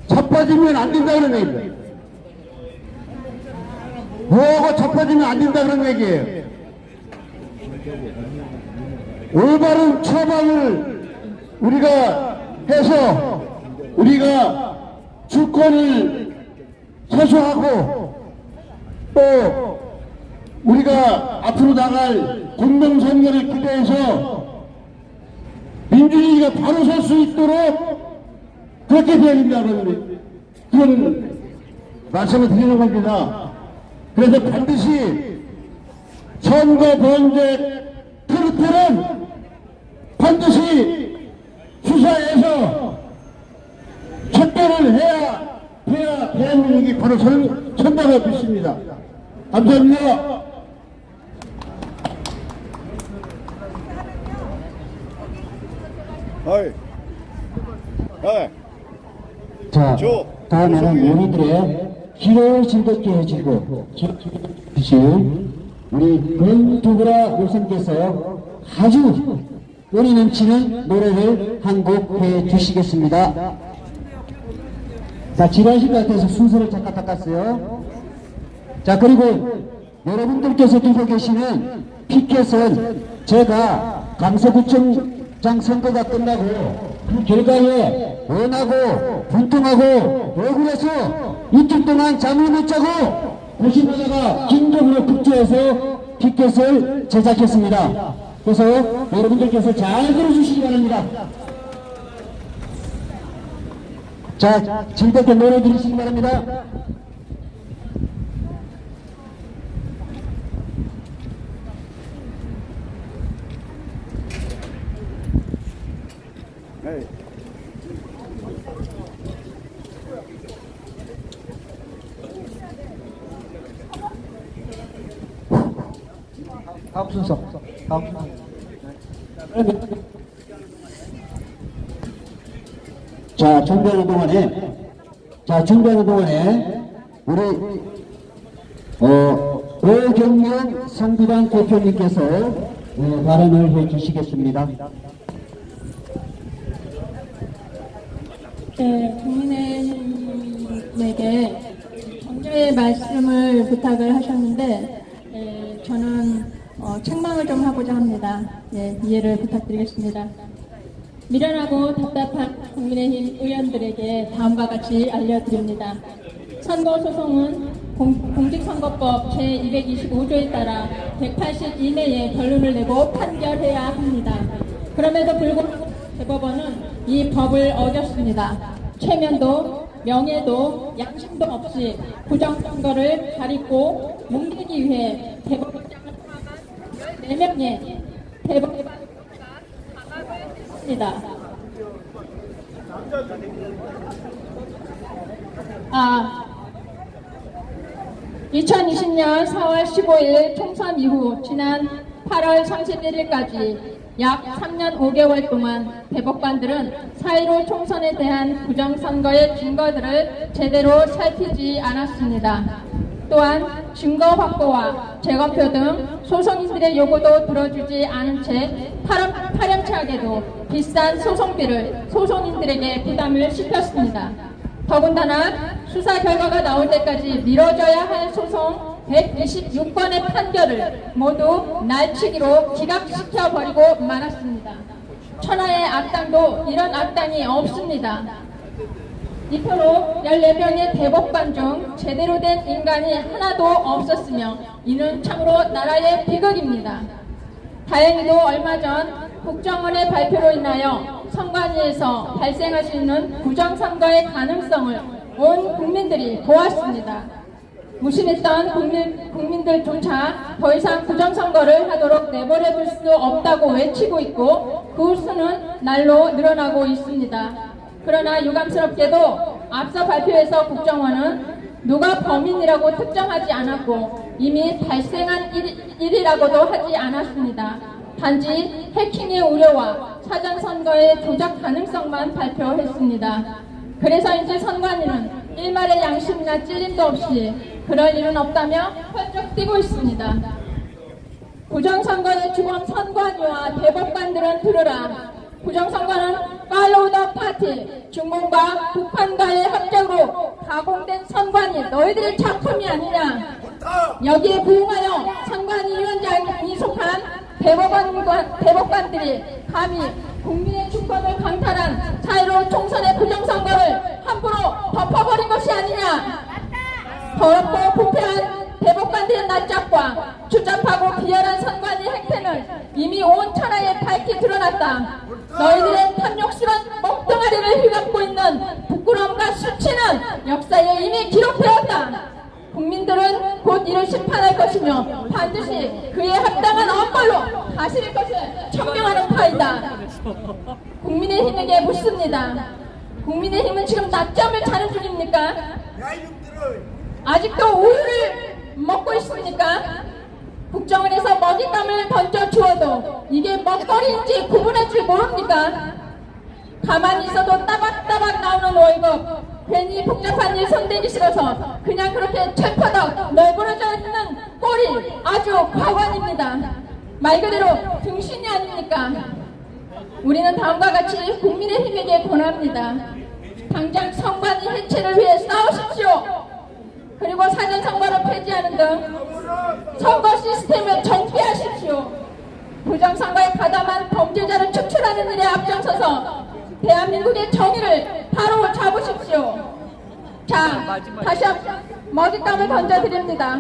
자빠지면 안 된다 그런 얘기입니다. 뭐하고 자빠지면 안 된다 그런 얘기예요. 올바른 처방을 우리가 해서 우리가 주권을 세수하고 또 우리가 앞으로 나갈 공명선거를 기대해서 민주주의가 바로 설 수 있도록 그렇게 돼야 된다는 그런 말씀을 드리는 겁니다. 그래서 반드시 선거 범죄 카르텔은 반드시 수사해서 척결을 해야 앞으로 선다고 믿습니다. 감사합니다. 자, 다음에는 우리들의 길을 즐겁게 해주고 주실 우리 권두구라 교수님께서 아주 의리 넘치는 노래를 한 곡 해주시겠습니다. 자, 지루하실 것 같아서 순서를 잠깐 바꿨어요. 자, 그리고 여러분들께서 두고 계시는 피켓은 제가 강서구청장 선거가 끝나고 그 결과에 원하고 분통하고 억울해서 이틀 동안 잠을 못 자고 고심하다가 긴급으로 급조해서 피켓을 제작했습니다. 그래서 여러분들께서 잘 들어주시기 바랍니다. 자, 즐겁게 노래 들으시기 바랍니다. 다음 순서. 자, 준비하는 동안에 우리 오경련 성비당 대표님께서 발언을 해주시겠습니다. 네, 국민의힘에게 경제의 말씀을 부탁을 하셨는데 저는 책망을 좀 하고자 합니다. 네, 이해를 부탁드리겠습니다. 미련하고 답답한 국민의힘 의원들에게 다음과 같이 알려드립니다. 선거소송은 공직선거법 제225조에 따라 180 이내에 결론을 내고 판결해야 합니다. 그럼에도 불구하고 대법원은 이 법을 어겼습니다. 최면도 명예도 양심도 없이 부정선거를 가리고 뭉개기 위해 대법원장을 포함한 14명의 대법관 입니다. 2020년 4월 15일 총선 이후 지난 8월 31일까지 약 3년 5개월 동안 대법관들은 4.15 총선에 대한 부정선거의 증거들을 제대로 살피지 않았습니다. 또한 증거 확보와 재검표 등 소송인들의 요구도 들어주지 않은 채 파렴치하게도 비싼 소송비를 소송인들에게 부담을 시켰습니다. 더군다나 수사 결과가 나올 때까지 미뤄져야 할 소송 126건의 판결을 모두 날치기로 기각시켜버리고 말았습니다. 천하의 악당도 이런 악당이 없습니다. 이토록 14명의 대법관 중 제대로 된 인간이 하나도 없었으며 이는 참으로 나라의 비극입니다. 다행히도 얼마 전 국정원의 발표로 인하여 선관위에서 발생할 수 있는 부정선거의 가능성을 온 국민들이 보았습니다. 무심했던 국민들조차 더 이상 부정선거를 하도록 내버려둘 수 없다고 외치고 있고 그 수는 날로 늘어나고 있습니다. 그러나 유감스럽게도 앞서 발표에서 국정원은 누가 범인이라고 특정하지 않았고 이미 발생한 일이라고도 하지 않았습니다. 단지 해킹의 우려와 사전선거의 조작 가능성만 발표했습니다. 그래서인지 선관위는 일말의 양심이나 찔림도 없이 그럴 일은 없다며 펄쩍 뛰고 있습니다. 부정선거의 주범 선관위와 대법관들은 들으라. 부정선거는 팔로우 더 파티, 중공과 북한과의 합작으로 가공된 선관위 너희들의 작품이 아니냐. 여기에 부응하여 선관위 위원장이 속한 대법관들이 감히 국민의 주권을 강탈한 4.15 총선의 부정선거를 함부로 덮어버린 것이 아니냐. 더럽고 부패한 대법관들의 낯짝과 추잡하고 비열한 선관위 행태는 이미 온 천하에 밝히 드러났다. 너희들의 탐욕스러운 멍덩아리를 휘감고 있는 부끄러움과 수치는 역사에 이미 기록되었다. 국민들은 곧 이를 심판할 것이며 반드시 그에 합당한 엄벌로 다스릴 것을 천명하는 파이다. 국민의힘에게 묻습니다. 국민의힘은 지금 낮잠을 자는 중입니까? 아직도 우유를 먹고 있습니까? 국정원에서 먹잇감을 던져 주어도 이게 먹거리인지 구분할 줄 모릅니까? 가만히 있어도 따박따박 나오는 월급, 괜히 복잡한 일 손대기 싫어서 그냥 그렇게 철퍼덕 널브러져 있는 꼴이 아주 과관입니다. 말 그대로 등신이 아닙니까? 우리는 다음과 같이 국민의힘에게 권합니다. 당장 선관위 해체를 위해 싸우십시오. 그리고 사전선거를 폐지하는 등 선거 시스템을 정비하십시오. 부정선거에 가담한 범죄자를 추출하는 일에 앞장서서 대한민국의 정의를 바로 잡으십시오. 자, 다시 한번 먹잇감을 던져드립니다.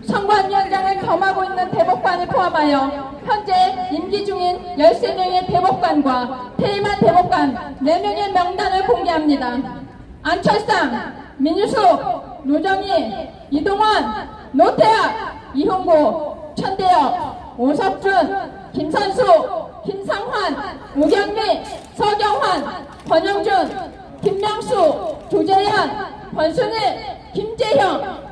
선관위원장을 겸하고 있는 대법관을 포함하여 현재 임기 중인 13명의 대법관과 퇴임한 대법관 4명의 명단을 공개합니다. 안철상, 민유숙, 노정희, 이동원, 노태학, 이홍구, 천대엽, 오석준, 김선수, 김상환, 우경미, 서경환, 권영준, 김명수, 조재현, 권순일, 김재형.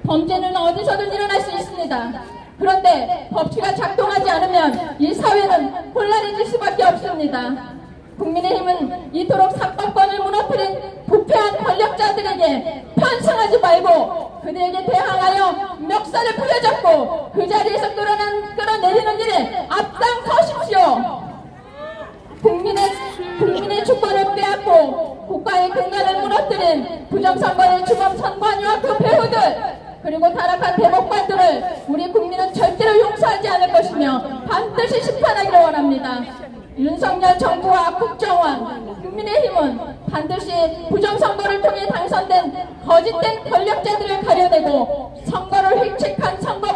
범죄는 어디서든 일어날 수 있습니다. 그런데 법치가 작동하지 않으면 이 사회는 혼란해질 수밖에 없습니다. 국민의힘은 이토록 사법권을 무너뜨린 부패한 권력자들에게 편승하지 말고 그들에게 대항하여 멱살을 부여잡고 그 자리에서 끌어내리는 일에 앞장서십시오. 국민의 주권을 빼앗고 국가의 근간을 무너뜨린 부정선거의 주범 선관위와 그 배후들 그리고 타락한 대법관들을 우리 국민은 절대로 용서하지 않을 것이며 반드시 심판하기를 원합니다. 윤석열 정부와 국정원, 국민의힘은 반드시 부정선거를 통해 당선된 거짓된 권력자들을 가려내고 선거를 획책한 선거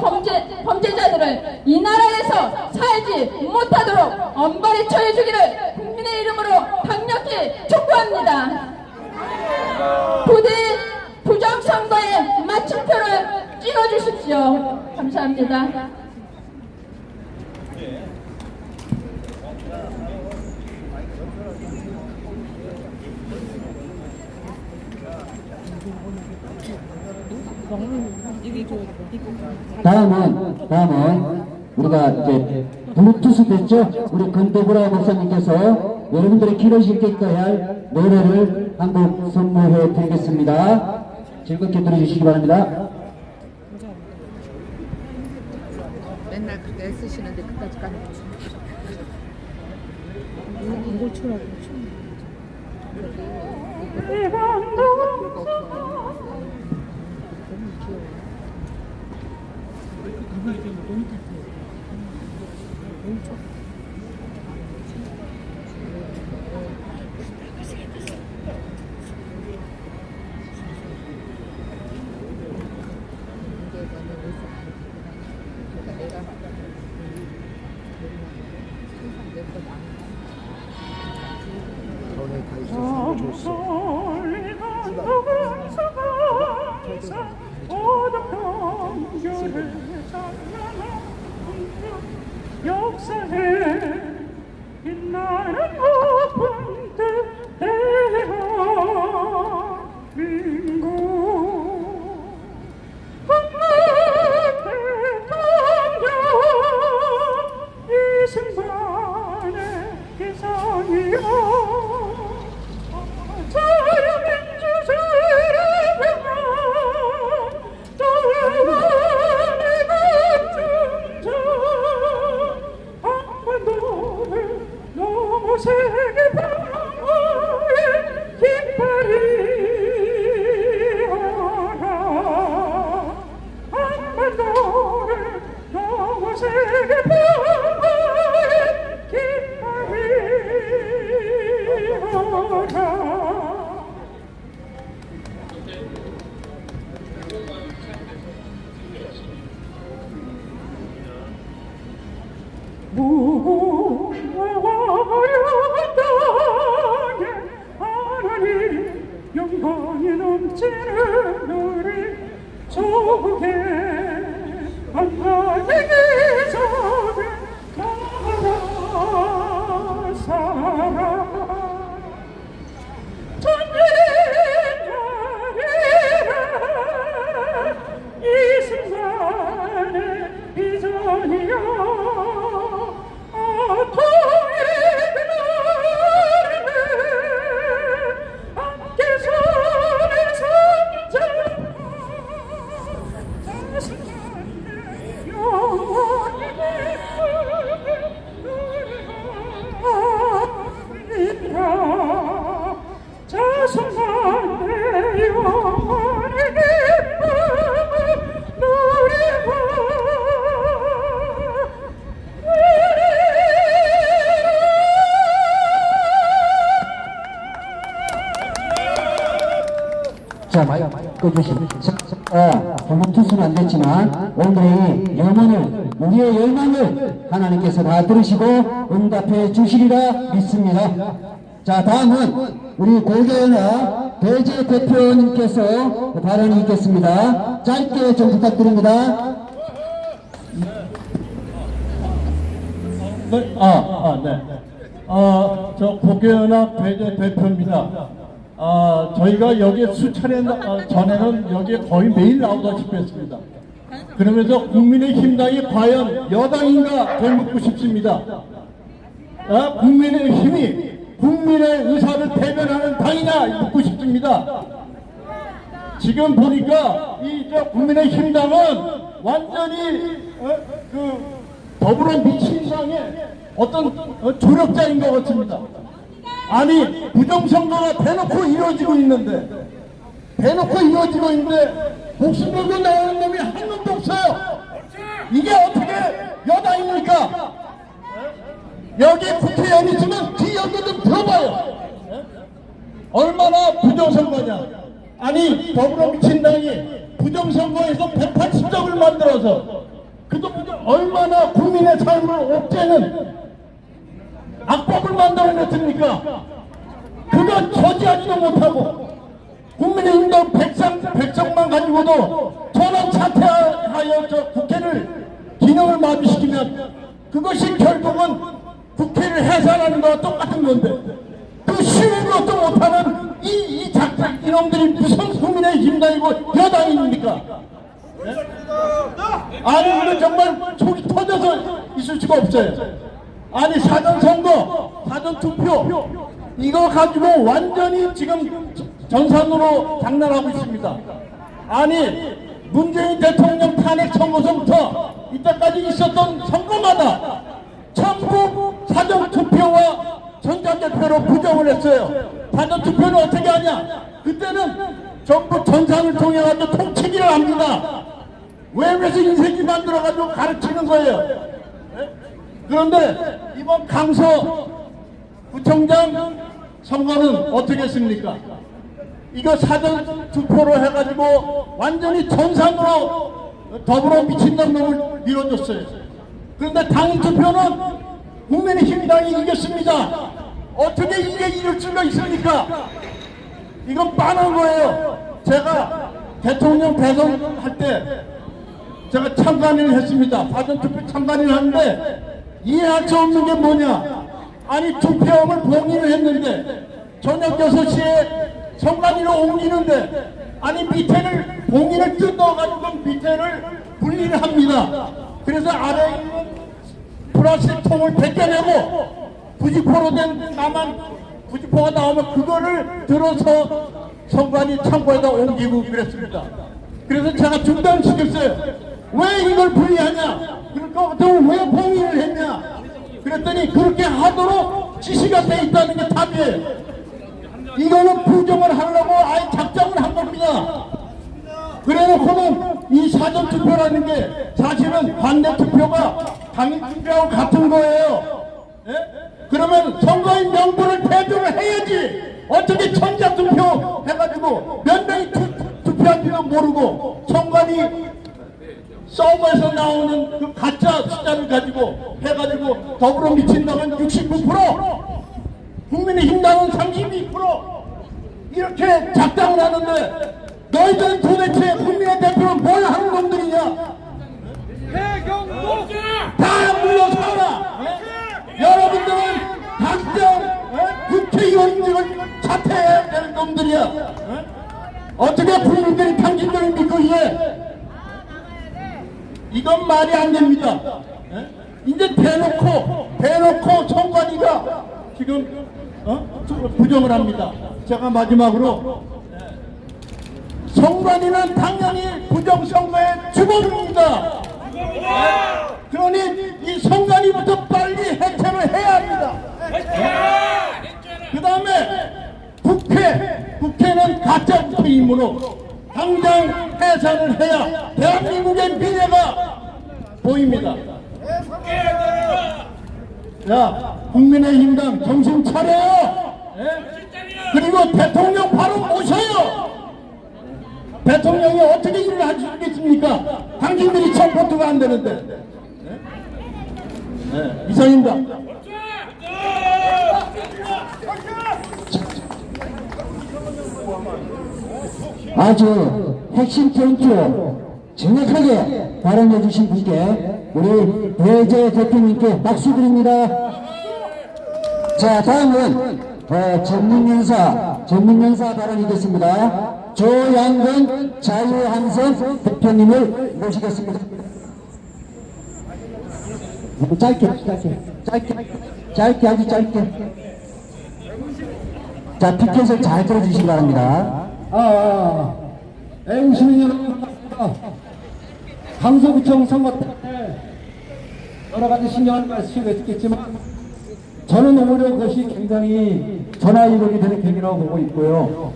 범죄자들을 이 나라에서 살지 못하도록 엄벌에 처해주기를 국민의 이름으로 강력히 촉구합니다. 부디 부정선거에 마침표를 찍어주십시오. 감사합니다. 다음은 우리가 이제 블루투스 됐죠? 우리 건대구라 목사님께서 여러분들의 기도실 객가에 할 노래를 한 곡 선물해 드리겠습니다. 즐겁게 들어주시기 바랍니다. 맨날 그렇게 애쓰시는데 그까지 가는 거지. 이걸 추라고. 전에 가 있었으면 좋았어. 역사에 빛나는 높은 대한민국 대통령 이승만의 기상이여 자유민주주의를 위한 자유만의 검증자 한반도를 넘어 세계 평화의 깃발이 오라 한반도를 넘어 세계 평화의 깃발이 오라 무궁화와 땅에 하나님 영광이 넘치는 우리 조국에 한나의 기적을 나라 살아 전쟁 나리라 자, 마이크 꺼주시면. 조금 투수는 안 됐지만, 오늘의 염원을, 우리의 열망을 하나님께서 다 들으시고 응답해 주시리라 믿습니다. 자, 다음은 우리 고교연합 배재 대표님께서 발언이 있겠습니다. 짧게 좀 부탁드립니다. 네. 저 고교연합 배재 대표입니다. 저희가 여기에 수차례 전에는 여기에 거의 매일 나오다시피 했습니다. 그러면서 국민의힘당이 과연 여당인가 되묻고 싶습니다. 국민의힘이 국민의 의사를 대변하는 당이냐 묻고 싶습니다. 지금 보니까 저 국민의힘당은 완전히 더불어민주당의 어떤 조력자인 것 같습니다. 아니, 부정선거가 대놓고 이루어지고 있는데 목숨 걸고 나오는 놈이 한 놈도 없어요. 이게 어떻게 여당입니까? 여기 국회의원 있으면 뒤에도 좀 들어봐요. 얼마나 부정선거냐. 아니, 더불어민주당이 부정선거에서 180석을 만들어서 그동안 얼마나 국민의 삶을 옥죄는 악법을 만들어냈습니까? 그거 저지하지도 못하고 국민의힘도 백성만 가지고도 전원 사퇴하여 저 국회를 기능을 마비시키면 그것이 결국은 국회를 해산하는 거와 똑같은 건데 그 쉬운 것도 못하는 이 작작 이놈들이 무슨 국민의힘당이고 여당입니까? 네? 아니, 이거 정말 속이 터져서 있을 수가 없어요. 아니, 사전선거, 사전투표 이거 가지고 완전히 지금 전산으로 장난하고 있습니다. 아니, 문재인 대통령 탄핵 선거서부터 이때까지 있었던 선거마다 전부 사전투표와 전자개표로 부정을 했어요. 사전투표는 어떻게 하냐? 그때는 전부 전산을 통해가지고 통치기를 합니다. 외부에서 인쇄기 만들어가지고 가르치는 거예요. 네? 그런데 이번 강서구청장 선거는 어떻게 했습니까? 이거 사전 투표로 해가지고 완전히 전산으로 더불어 미친다는 놈을 밀어줬어요. 그런데 당일 투표는 국민의힘당이 이겼습니다. 어떻게 이게 이럴 수가 있습니까? 이건 뻔한 거예요. 제가 대통령 대선할 때 제가 참관을 했습니다. 사전투표 참관을 하는데 이해할 수 없는 게 뭐냐. 아니, 투표함을 봉인을 했는데 저녁 6시에 선관위로 옮기는데 아니, 밑에를 봉인을 뜯어가지고 밑에를 분리를 합니다. 그래서 아래에 있는 플라스틱 통을 벗겨내고 90% 된 나만 90%가 나오면 그거를 들어서 선관위 창고에다 옮기고 그랬습니다. 그래서 제가 중단시켰어요. 왜 이걸 분리하냐? 그러니까 왜 봉인을 했냐? 그랬더니 그렇게 하도록 지시가 돼 있다는 게 답이에요. 이거는 부정을 하려고 아예 작정을 한 겁니다. 그래놓고는 이 사전투표라는 게 사실은 반대투표가 당일투표하고 같은 거예요. 예? 그러면 선거인 명부를 배조를 해야지. 어떻게 전자투표 해가지고 몇 명이 투표한지도 모르고 선관위 서버에서 나오는 그 가짜 숫자를 가지고 해가지고 더불어민주당은 69%, 국민의힘당은 32% 이렇게 작당을 하는데 너희들은 도대체 국민의 대표는 뭘 하는 놈들이냐? 다 물러서라! 여러분들은 각종 국회의원직을 사퇴해야 될 놈들이야. 어떻게 국민들이 당신들을 믿고 이해? 이건 말이 안 됩니다. 이제 대놓고 선관위가 지금 부정을 합니다. 제가 마지막으로 선관위는 당연히 부정선거의 주범입니다. 그러니 이 선관위부터 빨리 해체를 해야 합니다. 그 다음에 국회는 가짜 국회이므로 당장 해산을 해야 대한민국의 미래가 보입니다. 야, 국민의힘당 정신 차려요. 그리고 대통령 바로 모셔요. 대통령이 어떻게 일을 하시겠습니까? 당신들이 청포트가 안 되는데. 네, 이상입니다. 아주 핵심 포인트로 정확하게 발언해 주신 분께 우리 배재 대표님께 박수 드립니다. 자, 다음은 전문연사 발언이겠습니다. 조양근 자유한선 대표님을 모시겠습니다. 짧게 아주 짧게. 자, 피켓을 잘 들어주시기 바랍니다. 애국 시민 여러분, 강서구청 선거 때 여러 가지 신경을 말씀을 했겠지만 저는 오히려 그것이 굉장히 전화위복이 되는 계기라고 보고 있고요.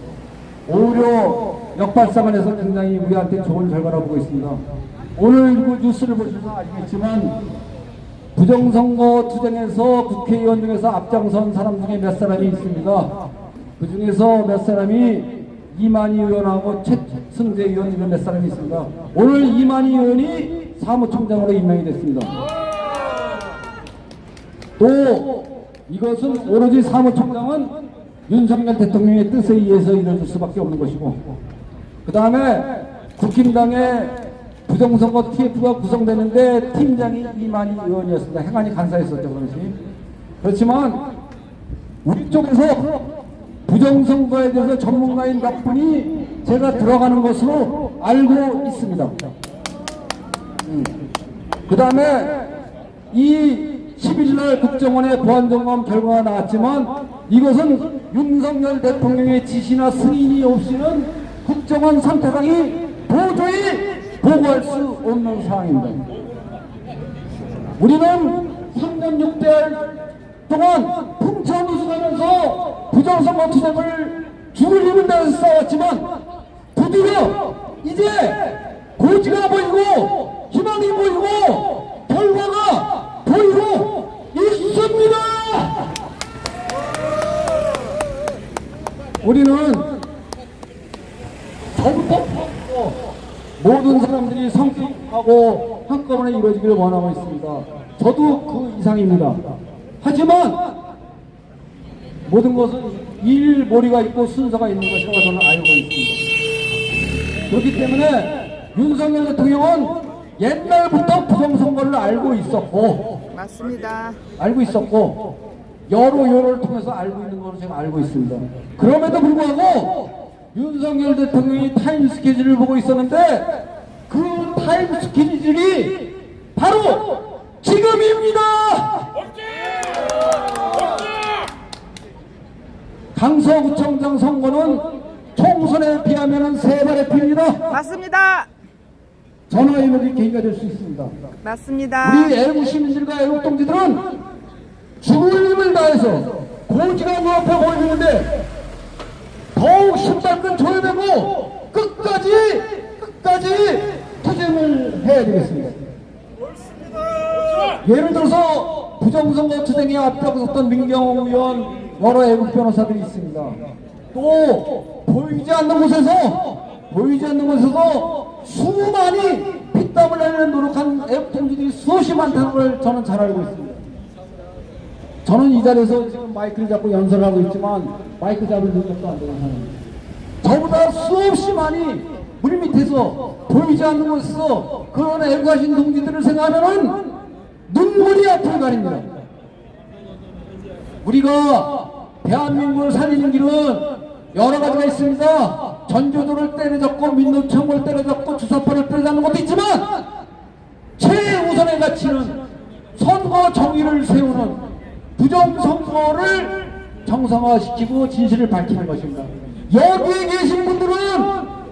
오히려 역발상을 해서 굉장히 우리한테 좋은 결과라고 보고 있습니다. 오늘 그 뉴스를 보셔서 아시겠지만 부정선거 투쟁에서 국회의원 중에서 앞장선 사람 중에 몇 사람이 있습니다. 그 중에서 몇 사람이 이만희 의원하고 최승재 의원 이런 몇 사람이 있습니다. 오늘 이만희 의원이 사무총장으로 임명이 됐습니다. 또 이것은 오로지 사무총장은 윤석열 대통령의 뜻에 의해서 이뤄질 수밖에 없는 것이고, 그 다음에 국힘당의 부정선거 TF가 구성되는데 팀장이 이만희 의원이었습니다. 행안위 간사였었죠. 그렇지만 우리 쪽에서 부정선거에 대해서 전문가인 몇 분이 제가 들어가는 것으로 알고 있습니다. 그 다음에 이 10일날 국정원의 보안점검 결과가 나왔지만 이것은 윤석열 대통령의 지시나 승인이 없이는 국정원 상태상이 도저히 보고할 수 없는 상황입니다. 우리는 3년 6개월 동안 풍천우승하면서 부정선거 투쟁을 죽을 힘을 내서 싸웠지만 드디어 이제 고지가 보이고 희망이 보이고 결과가 보이고 있습니다. 우리는 저부터 모든 사람들이 성숙하고 한꺼번에 이루어지기를 원하고 있습니다. 저도 그 이상입니다. 하지만 모든 것은 일머리가 있고 순서가 있는 것이라고 저는 알고 있습니다. 그렇기 때문에 윤석열 대통령은 옛날부터 부정선거를 알고 있었고, 맞습니다. 알고 있었고 여러 요를 통해서 알고 있는 것으로 제가 알고 있습니다. 그럼에도 불구하고 윤석열 대통령이 타임 스케줄을 보고 있었는데 그 타임 스케줄이 바로 지금입니다. 강서구청장 선거는 총선에 비하면 3발의 피입니다. 맞습니다. 전화위복이 계기가 될 수 있습니다. 맞습니다. 우리 애국 시민들과 애국 동지들은 죽을 힘을 다해서 고지가 눈앞에 보이는데 더욱 신발끈 조여내고 끝까지 투쟁을 해야 되겠습니다. 예를 들어서 부정선거 투쟁에 앞장섰던 민경호 의원, 여러 애국 변호사들이 있습니다. 또 보이지 않는 곳에서 수많이 피땀을 흘리는 노력한 애국 동지들이 수없이 많다는 걸 저는 잘 알고 있습니다. 저는 이 자리에서 지금 마이크를 잡고 연설을 하고 있지만 마이크 잡을 능력도 안 되는 사람입니다. 저보다 수없이 많이 물밑에서 보이지 않는 곳에서 그런 애국하신 동지들을 생각하면 눈물이 앞을 가립니다. 우리가 대한민국을 살리는 길은 여러 가지가 있습니다. 전조도를 때려잡고 민노총을 때려잡고 주사파를 때려잡는 것도 있지만 최우선의 가치는 선거 정의를 세우는 부정선거를 정상화시키고 진실을 밝히는 것입니다. 여기에 계신 분들은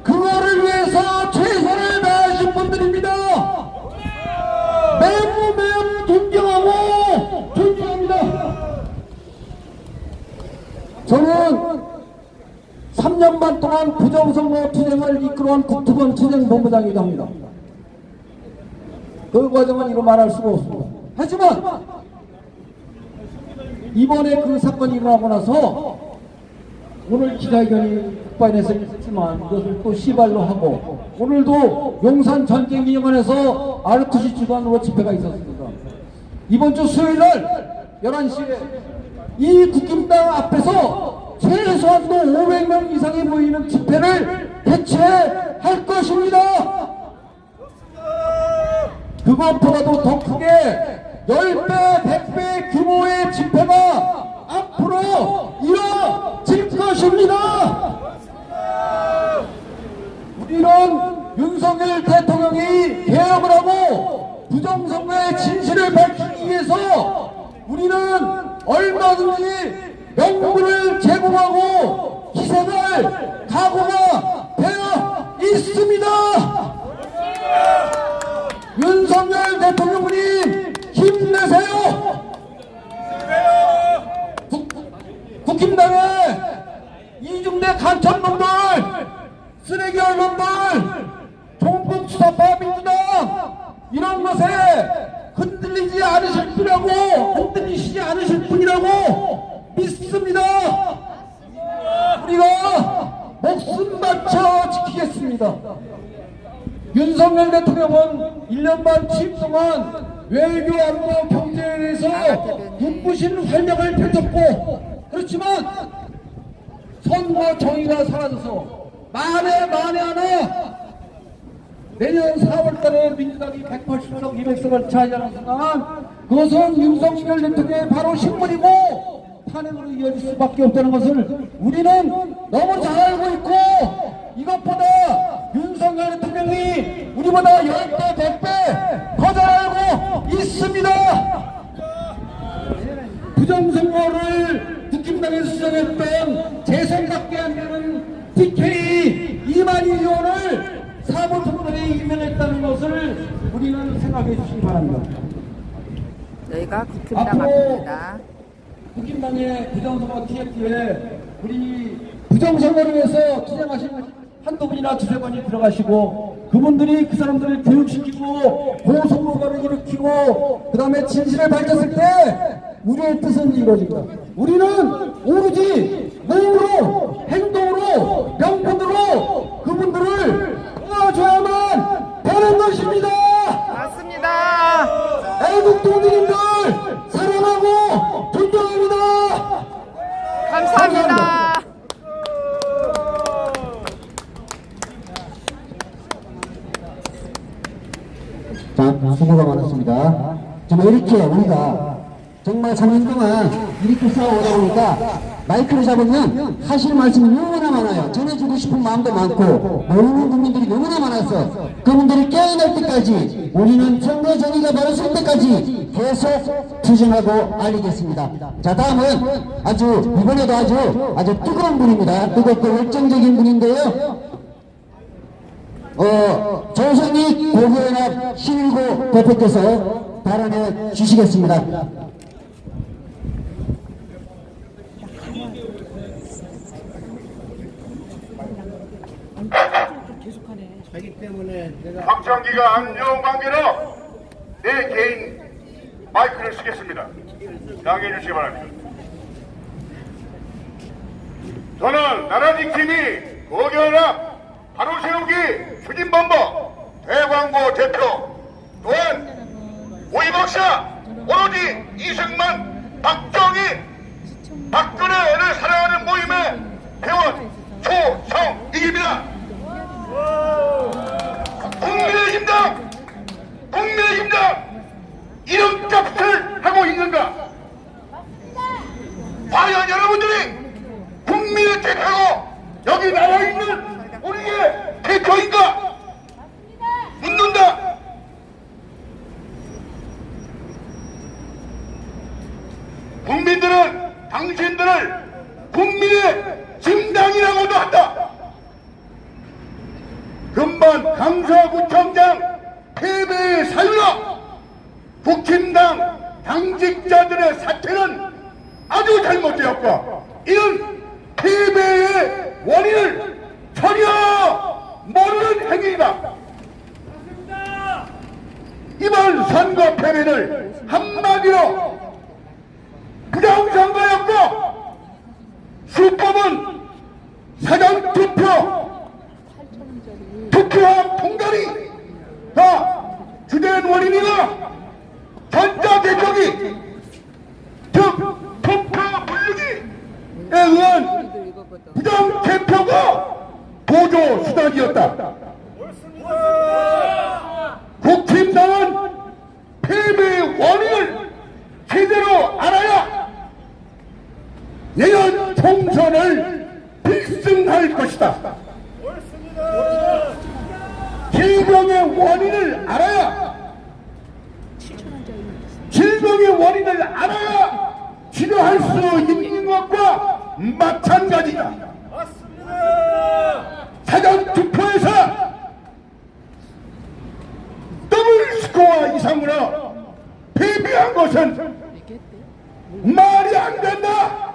그거를 위해서 최선을 다하신 분들입니다. 매우 존경하고 존경합니다. 저는 3년 반 동안 부정선거 투쟁을 이끌어온 국토본 투쟁본부장이기도 합니다. 그 과정은 이로 말할 수가 없습니다. 하지만 이번에 그 사건이 일어나고 나서 오늘 기자회견이 국반에서 있지만 이것을 또 시발로 하고 오늘도 용산 전쟁기념관에서 RPG 주관으로 집회가 있었습니다. 이번 주 수요일날 11시에 이 국힘당 앞에서 최소한도 500명 이상이 모이는 집회를 개최할 것입니다. 그것보다도 더 크게 10배, 100배 규모의 집회가 앞으로 이뤄질 것입니다. 우리는 윤석열 대통령이 개혁을 하고 부정선거의 진실을 밝히기 위해서 우리는 얼마든지 명분을 제공하고 희생할 각오가 되어 있습니다. 윤석열 대통령님 힘내세요. 국힘당의 이중대 간첩놈들, 쓰레기 언론들, 종북 수사파 민주당 이런 것에 흔들리지 않으실 뿐이라고, 흔들리시지 않으실 뿐이라고 믿습니다. 우리가 목숨 바쳐 지키겠습니다. 윤석열 대통령은 1년 반 취임 동안 외교, 안보, 경제에 대해서 눈부신 활약을 펼쳤고, 그렇지만 선거 정의가 사라져서 만에 하나 내년 4월달에 민주당이 180석, 200석을 차지하는 순간 그것은 윤석열 대통령의 바로 식물이고 탄핵으로 이어질 수밖에 없다는 것을 우리는 너무 잘 알고 있고, 이것보다 윤석열 대통령이 우리보다 10배, 100배 더 잘 알고 있습니다. 부정선거를 국힘당에서 주장했던 재선밖에 안 되는 TK 이만희 의원을 사무총장에 임명했다는 것을 우리는 생각해 주시기 바랍니다. 여기가 국힘당 앞입니다. 국힘당의 부정선거 TF에 우리 부정선거를 위해서 투쟁하신 한두 분이나 두세 분이 들어가시고 그분들이 그 사람들을 교육시키고 고속노가를 일으키고 그 다음에 진실을 밝혔을 때 우리의 뜻은 이루어집니다. 우리는 오로지 몸으로, 행동으로, 명분으로 그분들을 도와줘야만 되는 것입니다. 맞습니다. 애국동지님들 사랑하고 존경합니다. 감사합니다. 자, 수고가 많았습니다. 정말 이렇게 우리가 정말 3년 동안 이렇게 싸워오다 보니까 마이크를 잡으면 하실 말씀이 너무나 많아요. 전해주고 싶은 마음도 많고 모르는 국민들이 너무나 많아서 그분들이 깨어날 때까지 우리는 선거 정의가 벌어질 때까지 계속 투쟁하고 알리겠습니다. 자, 다음은 이번에도 아주 뜨거운 분입니다. 뜨겁고 열정적인 분인데요. 조성익 고교연합 11고 대표께서 발언해 주시겠습니다. 박창기가 안녕 관계로 내 개인 마이크를 쓰겠습니다. 양해해 주시기 바랍니다. 저는 나라지킴이 고교연합 바로 세우기 추진본부 대광고 대표 또한 오이박사 오로지 이승만 박정희 박근혜를 사랑하는 모임의 회원 조성익입니다. 국민의힘당 이름값을 하고 있는가? 과연 여러분들이 국민의 대표로 여기 나와 있는 우리의 대표인가? 묻는다. 국민들은 당신들을 국민의 정당이라고도 한다. 금방 강서구청장 패배의 사유라 국힘당 당직자들의 사퇴는 아주 잘못되었고 이는 패배의 원인을 전혀 모르는 행위이다. 이번 선거 패배를 한마디로 부정선거였고 수법은 사전투표, 투표함 통달이가 주된 원인이고 전자개표기, 즉 투표 분류기에 의한 부정개표가 보조 수단이었다. 국힘당은 패배의 원인을 제대로 알아야 내년 총선을 필승할 것이다. 질병의 원인을 알아야, 질병의 원인을 알아야 치료할 수 있는 것과 마찬가지다. 사전투표에서 더블 스코어 이상으로 패배한 것은 말이 안 된다.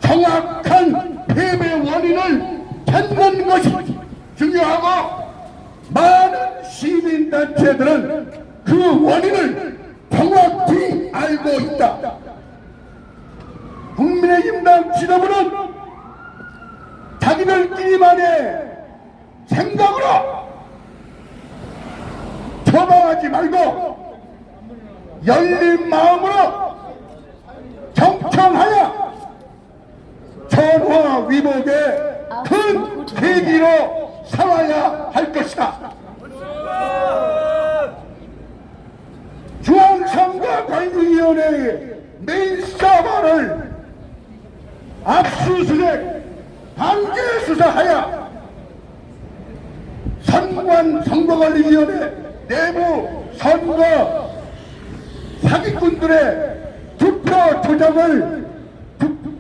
정확한 패배 원인을 찾는 것이 중요하고, 많은 시민단체들은 그 원인을 정확히 알고 있다. 국민의힘당 지도부는 자기들끼리만의 생각으로 처방하지 말고 열린 마음으로 경청하여 전화 위복의 큰 계기로 삼아야 할 것이다. 중앙선거관리위원회의 메인 서버를 압수수색 강제 수사하여 선관선거관리위원회 내부 선거 사기꾼들의 투표 조작을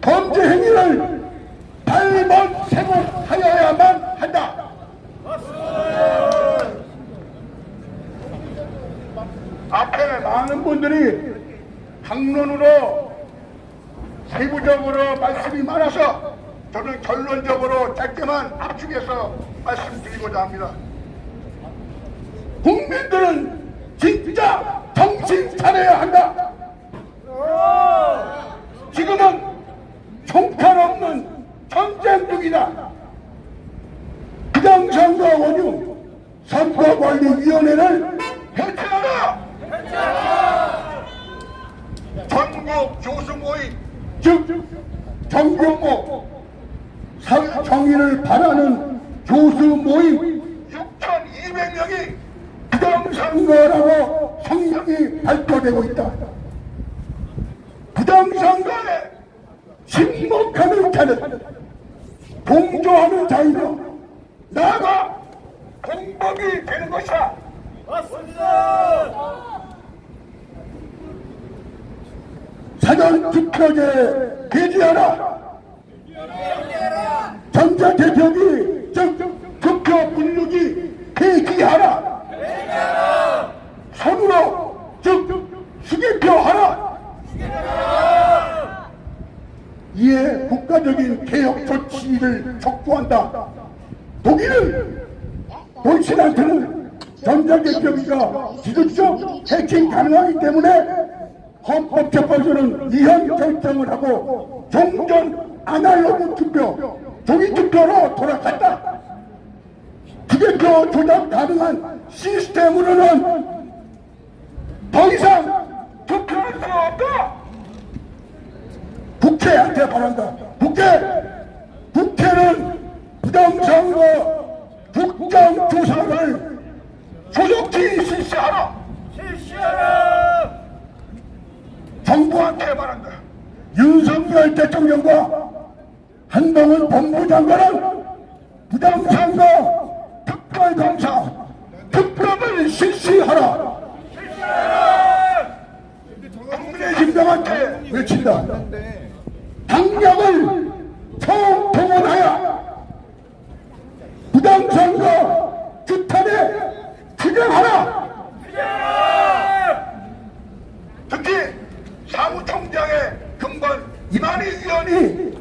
범죄 행위를 발본색원하여야만 한다. 앞에 많은 분들이 당론으로 세부적으로 말씀이 많아서 저는 결론적으로 짧게만 압축해서 말씀드리고자 합니다. 국민들은 진짜 정신 차려야 한다. 지금은 총칼 없는 전쟁 중이다. 부정선거 원유 선거관리위원회를 해체하라. 전국 교수 모임, 즉 정교모 사회 정의를 바라는 교수 모임 6,200명이 부정선거라고 성명이 발표되고 있다. 부정선거에 침묵하는 자는 동조하는 자이며 나아가 공범이 되는 것이다. 맞습니다. 사전투표제 폐지하라. 전자개표기, 즉 투표 분류기 폐기하라. 손으로, 즉 수개표하라. 이에 국가적인 개혁 조치를 촉구한다. 독일은 도이치란트는 전자개표기가 기술적 해킹 가능하기 때문에 헌법재판소는 이현 결정을 하고 종전 아날로그 투표, 종이 투표로 돌아갔다. 투개표 조작 가능한 시스템으로는 더 이상 투표할 수 없다. 국회한테 바란다. 국회는 부정선거 국정조사를 조속히 실시하라. 정부한테 바란다. 윤석열 대통령과 한동훈 법무장관은 부정선거 특별검사 특별을 실시하라. 국민의힘당한테 외친다. 당력을 총동원하여 부정선거 규탄에 투쟁하라. 특히 사무총장의 근본 이만희 의원이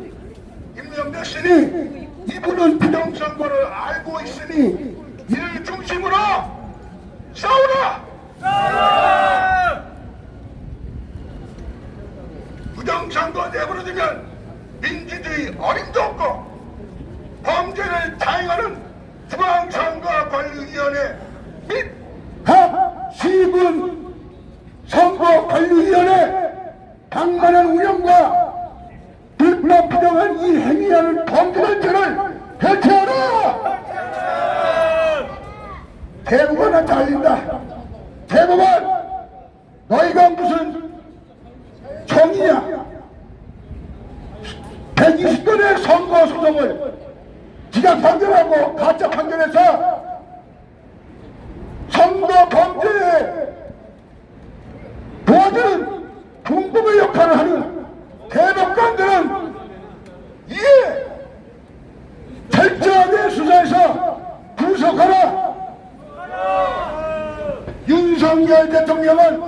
임명대 씨니 이분은 부정선거를 알고 있으니 이를 중심으로 싸우라. 부정선거 내버려두면 민주주의 어림도 없고 범죄를 자행하는 중앙선거관리위원회 및 각 시군 선거관리위원회 방만한 운영과 불법 부정한 이 행위하는 범죄단체를 해체하라! 대법원은 잘린다. 대법원, 너희가 무슨 정의냐? 120건의 선거 소송을 기각 판결하고 가짜 판결해서 선거 범죄에 도와주는 공범의 역할을 하는 대법관들은 이에 철저하게 수사해서 구속하라. 윤석열 대통령은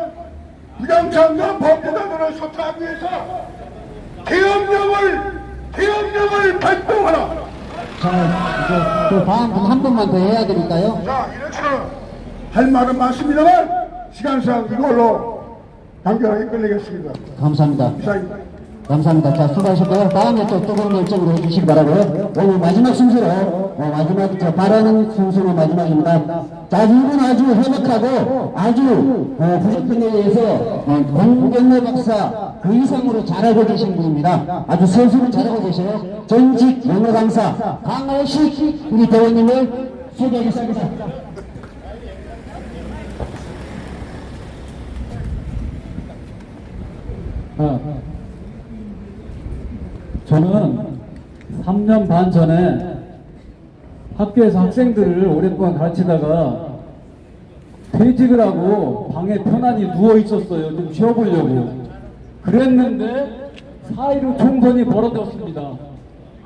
부정선거 범죄단들을 소탕하기 위해서 계엄령을 발동하라. 자, 이제 또 다음 분 한 분만 더 해야 되니까요. 자, 이래서 할 말은 많습니다만 시간상 이걸로 단결하게 끝내겠습니다. 감사합니다. 이상입니다. 감사합니다. 자, 수고하셨고요. 다음에 또 뜨거운 열정으로 해주시기 바라고요. 오늘 마지막 순서로, 마지막, 발언 순서로 마지막입니다. 자, 이분 아주 해박하고, 아주, 부족분에 의해서, 공경래 박사 그 이상으로 잘하고 계신 분입니다. 아주 선수를 잘하고 계셔요. 전직 영어 강사, 강호식 우리 대원님을 소개하겠습니다. 저는 3년 반 전에 학교에서 학생들을 오랫동안 가르치다가 퇴직을 하고 방에 편안히 누워 있었어요. 좀 쉬어보려고. 그랬는데 4.15 총선이 벌어졌습니다.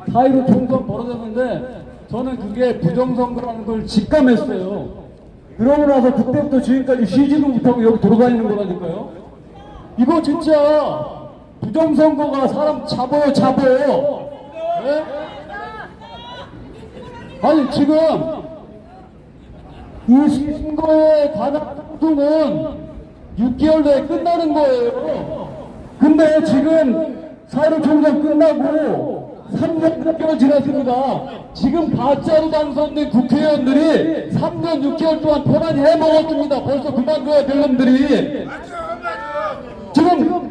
4.15 총선 벌어졌는데 저는 그게 부정선거라는 걸 직감했어요. 그러고 나서 그때부터 지금까지 쉬지도 못하고 여기 돌아다니는 거라니까요. 이거 진짜 부정선거가 사람 잡아요. 네? 아니 지금 이 선거에 관한 소송은 6개월 내에 끝나는 거예요. 근데 지금 4.15 총선 끝나고 3년 6개월 지났습니다. 지금 가짜로 당선된 국회의원들이 3년 6개월 동안 편안히 해먹었습니다. 벌써 그만둬야 될 놈들이. 지금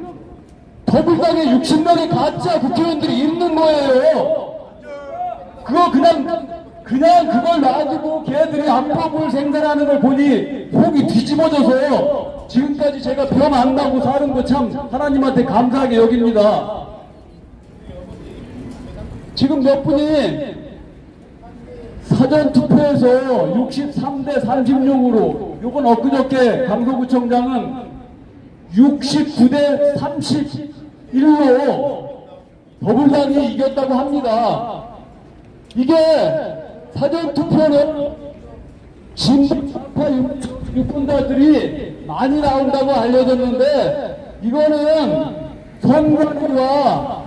더불당에 60명의 가짜 국회의원들이 있는 거예요. 그거 그냥 그걸 놔두고 걔들이 악법을 생산하는 걸 보니 속이 뒤집어져서 지금까지 제가 병 안 나고 사는 거 참 하나님한테 감사하게 여깁니다. 지금 몇 분이 사전투표에서 63대 36으로 요건 엊그저께 강서구청장은 69대 31로 더불당이 이겼다고 합니다. 이게 사전투표는 진보파 유권자들이 많이 나온다고 알려졌는데 이거는 선관위와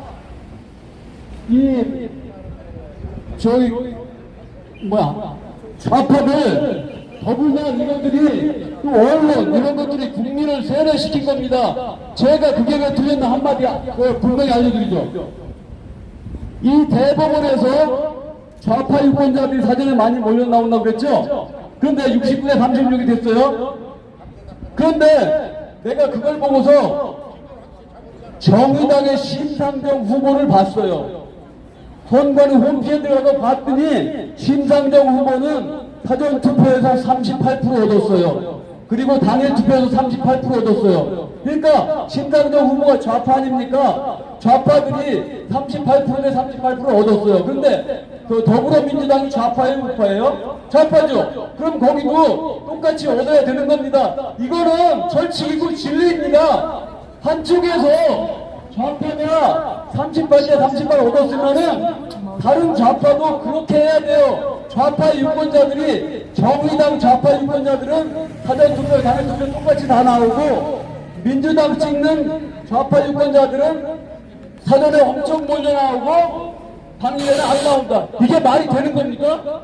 좌파들 더불당 이런들이 또 언론 이런 것들이 국민을 세뇌시킨 겁니다. 제가 그게 왜 틀렸나 한마디 분명히 알려드리죠. 이 대법원에서 좌파 유권자들이 사전에 많이 몰려 나온다고 그랬죠. 그런데 69대 36이 됐어요. 그런데 내가 그걸 보고서 정의당의 심상정 후보를 봤어요. 선관위 홈페이지에 들어가서 봤더니 심상정 후보는 사전투표에서 38% 얻었어요. 그리고 당일 투표에서 38% 얻었어요. 그러니까 심상정 후보가 좌파 아닙니까? 좌파들이 38%에 38% 얻었어요. 그런데 그 더불어민주당이 좌파예요, 우파예요? 좌파죠. 그럼 거기도 똑같이 얻어야 되는 겁니다. 이거는 철칙이고 진리입니다. 한쪽에서 좌파가 38대 38 얻었으면은 다른 좌파도 그렇게 해야 돼요. 좌파 유권자들이 정의당 좌파 유권자들은 사전투표, 당일투표 똑같이 다 나오고 민주당 찍는 좌파 유권자들은 사전에 엄청 몰려 나오고 당일에는 안 나온다. 이게 말이 되는 겁니까?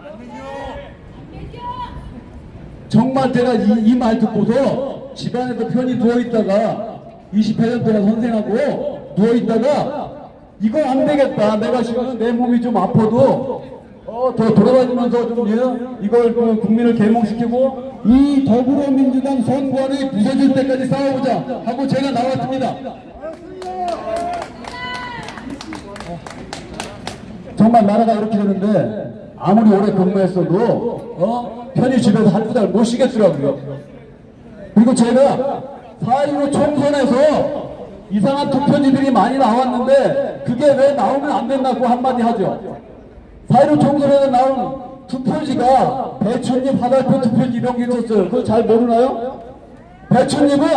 정말 제가 이 말 듣고서 집안에서 편히 누워있다가 28년 동안 선생하고 누워있다가 이거 안 되겠다. 내가 지금 내 몸이 좀 아파도 더 돌아다니면서 좀 이걸 그 국민을 계몽시키고 이 더불어민주당 선관위 부서질 때까지 싸워보자 하고 제가 나왔습니다. 정말 나라가 이렇게 되는데 아무리 오래 근무했어도 편히 집에서 한두 달 못 쉬겠더라고요. 그리고 제가 4.15 총선에서 이상한 투표지들이 많이 나왔는데 그게 왜 나오면 안 된다고 한마디 하죠. 4.15 총선에서 나온 투표지가 배춧잎, 화살표 투표지 이런 게 있었어요. 그거 잘 모르나요? 배춧잎은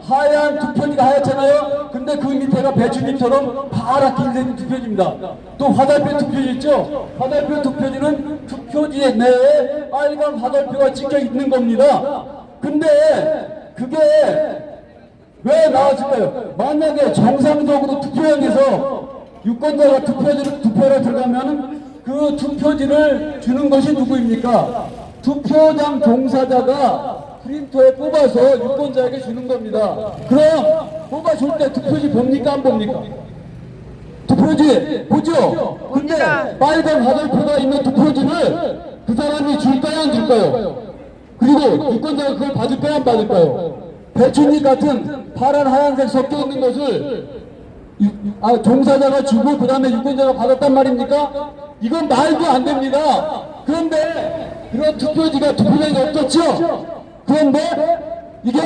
하얀 투표지가 하얗잖아요. 근데 그 밑에가 배춧잎처럼 파랗게 생긴 투표지입니다. 또 화살표 투표지 있죠? 화살표 투표지는 투표지 내에 빨간 화살표가 찍혀 있는 겁니다. 근데 그게 왜 나왔을까요? 만약에 정상적으로 투표장에서 유권자가 투표를 들어가면 그 투표지를 주는 것이 누구입니까? 투표장 종사자가 프린터에 뽑아서 유권자에게 주는 겁니다. 그럼 뽑아줄 때 투표지 봅니까? 안 봅니까? 투표지 보죠? 근데 빨간 화살표가 있는 투표지를 그 사람이 줄까요? 안 줄까요? 그리고 유권자가 그걸 받을까요? 안 받을까요? 배춧잎 같은 파란 하얀색 섞여 있는 것을 종사자가 주고 그 다음에 유권자가 받았단 말입니까? 이건 말도 안 됩니다. 그런데 그런 투표지가 투표장이 없었죠? 그런데 이게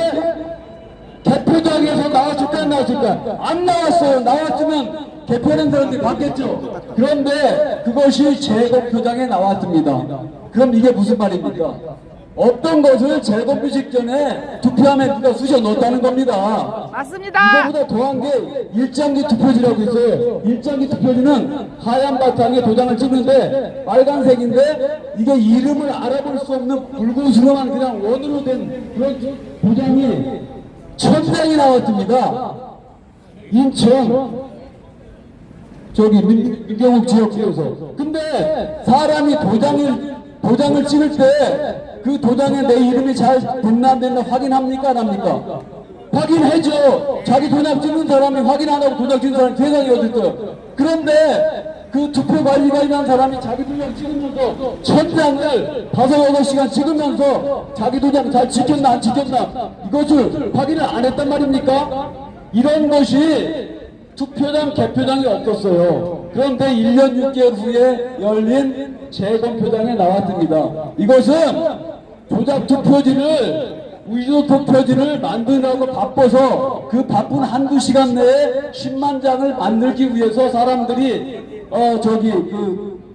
개표장에서 나왔을까 안 나왔을까? 안 나왔어요. 나왔으면 개표하는 사람들이 받겠죠. 그런데 그것이 재검표장에 나왔습니다. 그럼 이게 무슨 말입니까? 어떤 것을 재검표 직전에 투표함에 누가 쑤셔 넣었다는 겁니다. 맞습니다. 이거보다 더한 게 일장기 투표지라고 있어요. 일장기 투표지는 하얀 바탕에 도장을 찍는데 빨간색인데 이게 이름을 알아볼 수 없는 붉은스름한 그냥 원으로 된 그런 도장이 1000장이 나왔습니다. 인천 저기 민경욱 지역구에서. 근데 사람이 도장을 찍을 때 그 도장에 내 이름이 잘 됐나 안 됐나 확인합니까 안 합니까? 확인해줘. 자기 도장 찍는 사람이 확인 안 하고 도장 찍는 사람이 세상에 어디 있어요. 그런데 그 투표 관리관이라는 사람이 자기 도장 찍으면서 1000장을 5-6시간 찍으면서 자기 도장 잘 지켰나 안 지켰나 이것을 확인을 안 했단 말입니까? 이런 것이 투표장 개표장이 없었어요. 그런데 1년 6개월 후에 열린 재검표장에 나왔습니다. 이것은 조작 투표지를 위조 투표지를 만드느라고 바빠서 그 바쁜 한두 시간 내에 10만 장을 만들기 위해서 사람들이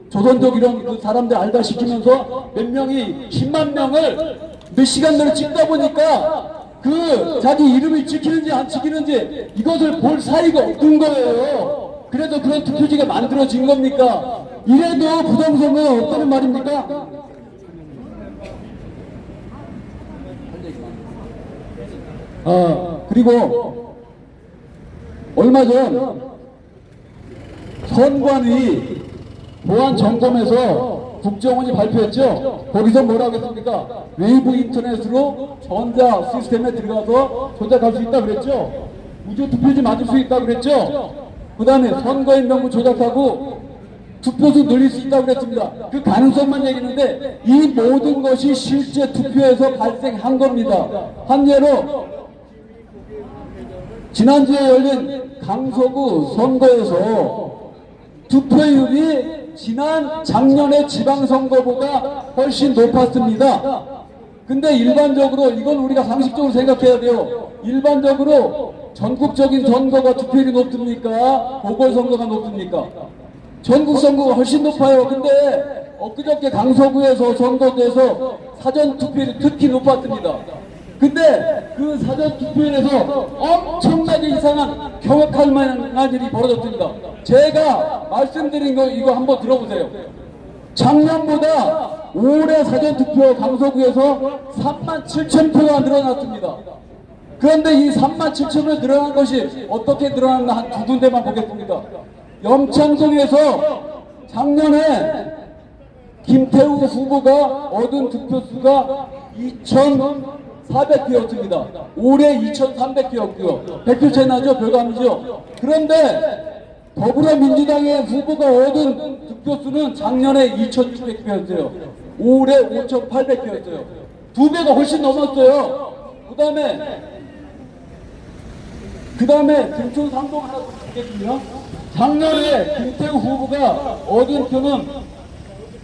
조선족 이런 그 사람들 알다시키면서 몇 명이 10만 명을 몇 시간 내로 찍다 보니까 그 자기 이름이 찍히는지 안 찍히는지 이것을 볼 사이가 없는 거예요. 그래서 그런 투표지가 만들어진 겁니까? 이래도 부정선거가 없다는 말입니까? 그리고 얼마 전 선관위 보안 점검에서 국정원이 발표했죠. 거기서 뭐라고 했습니까? 외부 인터넷으로 전자 시스템에 들어가서 조작할 수 있다 그랬죠. 우주 투표지 맞을 수 있다 그랬죠. 그 다음에 선거인 명부 조작하고 투표수 늘릴 수 있다고 그랬습니다. 그 가능성만 얘기했는데 이 모든 것이 실제 투표에서 발생한 겁니다. 한 예로 지난주에 열린 강서구 선거에서 투표율이 작년의 지방선거보다 훨씬 높았습니다. 근데 일반적으로 이건 우리가 상식적으로 생각해야 돼요. 일반적으로 전국적인 선거가 투표율이 높습니까? 보궐선거가 높습니까? 전국 선거가 훨씬 높아요. 근데 엊그저께 강서구에서 선거구에서 사전투표율이 특히 높았습니다. 근데 그 사전투표율에서 엄청나게 이상한 경악할 만한 일이 벌어졌습니다. 제가 말씀드린 거 이거 한번 들어보세요. 작년보다 올해 사전투표 강서구에서 37,000표가 늘어났습니다. 그런데 이 37,000표 늘어난 것이 어떻게 늘어났나 한 두 군데만 보겠습니다. 염창동에서 작년에 김태우 후보가 얻은 득표수가 2,400표였습니다. 올해 2,300표였고요. 100표 차이 나죠? 별감이죠? 그런데 더불어민주당의 후보가 얻은 득표수는 작년에 2,600표였어요. 올해 5,800표였어요. 2배가 훨씬 넘었어요. 그 다음에 금천상동 하나 더 보겠군요. 작년에 김태우 후보가 얻은 표는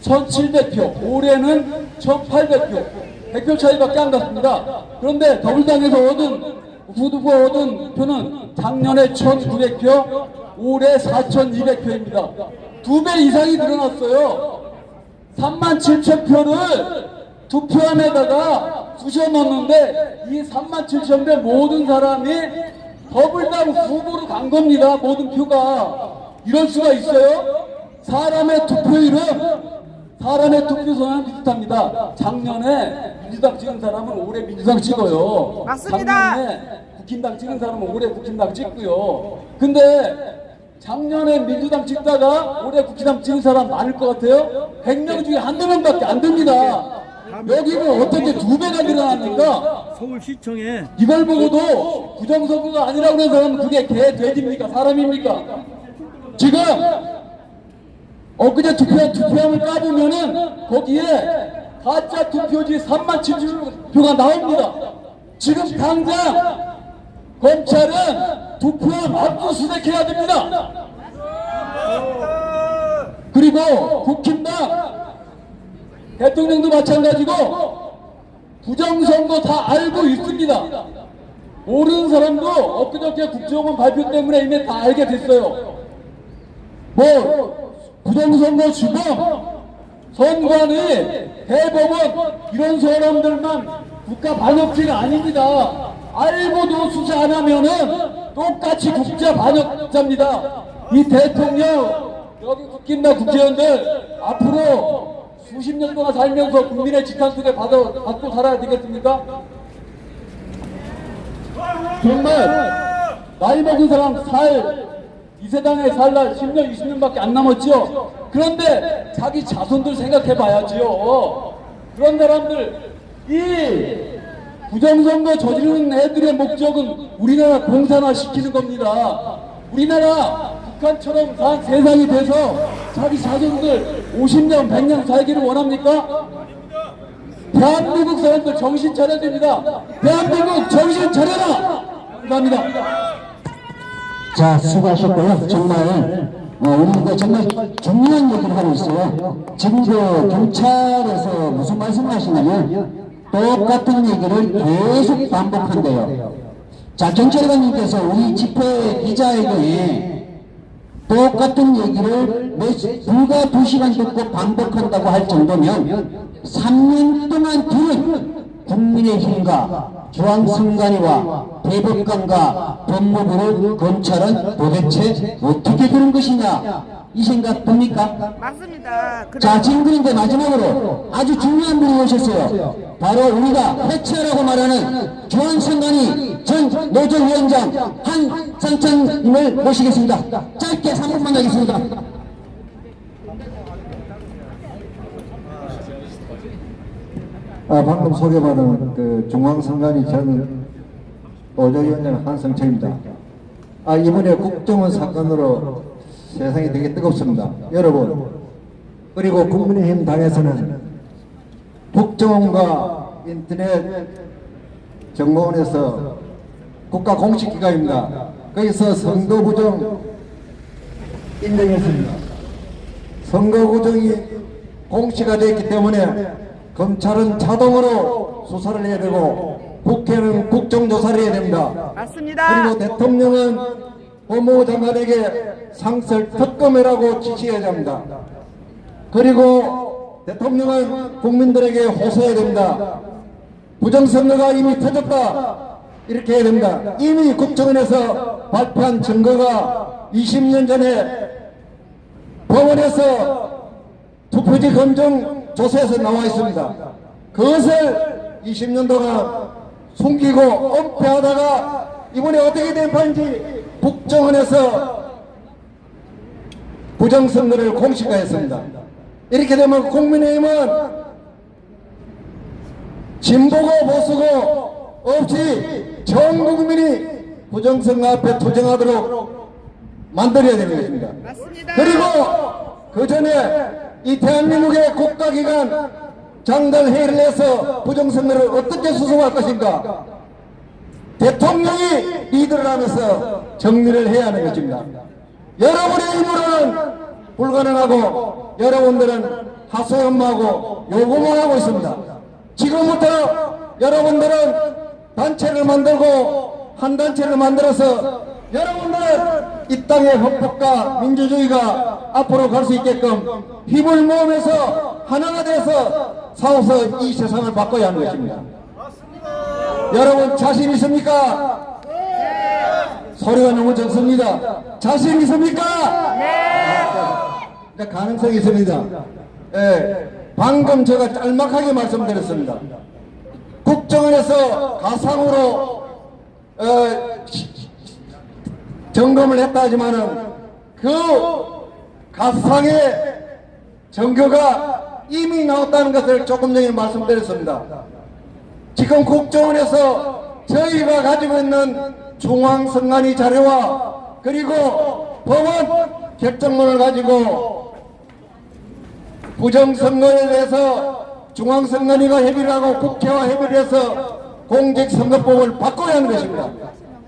1,700표, 올해는 1,800표. 100표 차이밖에 안 났습니다. 그런데 더불당에서 후보가 얻은 표는 작년에 1,900표, 올해 4,200표입니다. 2배 이상이 늘어났어요. 37,000표를 투표함에다가 쑤셔 넣었는데 이 37,000표 모든 사람이 더불당 후보로 간 겁니다. 모든 표가. 이럴 수가 있어요? 사람의 투표소는 비슷합니다. 작년에 민주당 찍은 사람은 올해 민주당 찍어요. 맞습니다. 작년에 국힘당 찍은 사람은 올해 국힘당 찍고요. 근데 작년에 민주당 찍다가 올해 국힘당 찍은 사람 많을 것 같아요? 100명 중에 한두 명밖에 안 됩니다. 여기는 어떻게 2배가 늘어납니까? 서울시청에 이걸 보고도 부정선거가 아니라고 하는 사람은 그게 개, 돼지입니까? 사람입니까? 지금 엊그제 투표함을 까보면은 거기에 가짜 투표지 37,000표가 나옵니다. 지금 당장 검찰은 투표함 압수수색해야 됩니다. 그리고 국힘당 대통령도 마찬가지고 부정선거 다 알고 있습니다. 모르는 사람도 엊그저께 국정원 발표 때문에 이미 다 알게 됐어요. 부정선거 주범, 선관위, 대법원 이런 사람들만 국가 반역죄가 아닙니다. 알고도 수사 안 하면은 똑같이 국자 반역자입니다. 이 대통령, 여기 국힘당 국회의원들 앞으로 수십 년 동안 살면서 국민의 지탄 속에 받고 살아야 되겠습니까? 정말 나이 먹은 사람 이 세상에 살 날 10년, 20년밖에 안 남았죠. 그런데 자기 자손들 생각해 봐야지요. 그런 사람들, 이 부정선거 저지르는 애들의 목적은 우리나라 공산화 시키는 겁니다. 우리나라 북한처럼 세상이 돼서 자기 자손들 50년, 100년 살기를 원합니까? 대한민국 사람들 정신 차려야 됩니다. 대한민국 정신 차려라! 감사합니다. 자, 수고하셨고요. 정말 우리가 정말 중요한 얘기를 하고 있어요. 지금 경찰에서 무슨 말씀을 하시냐면 똑같은 얘기를 계속 반복한대요. 자, 경찰관님께서 우리 집회 기자회견에 똑같은 얘기를 불과 2시간 듣고 반복한다고 할 정도면 3년 동안 들은 국민의힘과 중앙선관위와 대법관과 법무부를 검찰은 도대체 어떻게 들은 것이냐, 이 생각 듭니까? 맞습니다. 자, 지금 그런데 마지막으로 아주 중요한 분이 오셨어요. 바로 우리가 해체하라고 말하는 중앙선관위 전 노조위원장 한상천님을 모시겠습니다. 짧게 3분만 하겠습니다. 방금 소개받은 그 중앙선관위 전 노조위원장 한성철입니다. 이번에 국정원 사건으로 세상이 되게 뜨겁습니다. 여러분, 그리고 국민의힘 당에서는 국정원과 인터넷 정보원에서 국가 공식기관입니다. 거기서 선거 부정 인정했습니다. 선거 부정이 공시가 됐기 때문에 검찰은 자동으로 수사를 해야 되고 국회는 국정조사를 해야 됩니다. 맞습니다. 그리고 대통령은 법무부 장관에게 상설 특검이라고 지시해야 됩니다. 그리고 대통령은 국민들에게 호소해야 됩니다. 부정선거가 이미 터졌다, 이렇게 해야 됩니다. 이미 국정원에서 발표한 증거가 20년 전에 법원에서 투표지 검증 조사에서 나와 있습니다. 그것을 20년 동안 숨기고 은폐하다가 이번에 어떻게 된 판인지 국정원에서 부정선거를 공식화했습니다. 이렇게 되면 국민의힘은 진보고 보수고 없이 전 국민이 부정선거 앞에 투쟁하도록 만들어야 되는 것입니다. 맞습니다. 그리고 그 전에 이 대한민국의 국가기관 장단 회의를 해서 부정선거를 어떻게 수습할 것인가? 대통령이 리드를 하면서 정리를 해야 하는 것입니다. 여러분의 힘으로는 불가능하고 여러분들은 하소연하고 요구만 하고 있습니다. 지금부터 여러분들은 단체를 만들고 한 단체를 만들어서 여러분들은 이 땅의 헌법과 민주주의가 앞으로 갈 수 있게끔 힘을 모으면서 하나가 돼서 싸워서 이 세상을 바꿔야 하는 것입니다. 여러분 자신 있습니까? 소리가 너무 적습니다. 자신 있습니까? 네. 가능성이 있습니다. 예, 방금 제가 짤막하게 말씀드렸습니다. 국정원에서 가상으로 점검을 했다 하지만은 그 가상의 정교가 이미 나왔다는 것을 조금 전에 말씀드렸습니다. 지금 국정원에서 저희가 가지고 있는 중앙선관위 자료와 그리고 법원 결정문을 가지고 부정선거에 대해서 중앙선관위가 협의를 하고 국회와 협의를 해서 공직선거법을 바꿔야 하는 것입니다.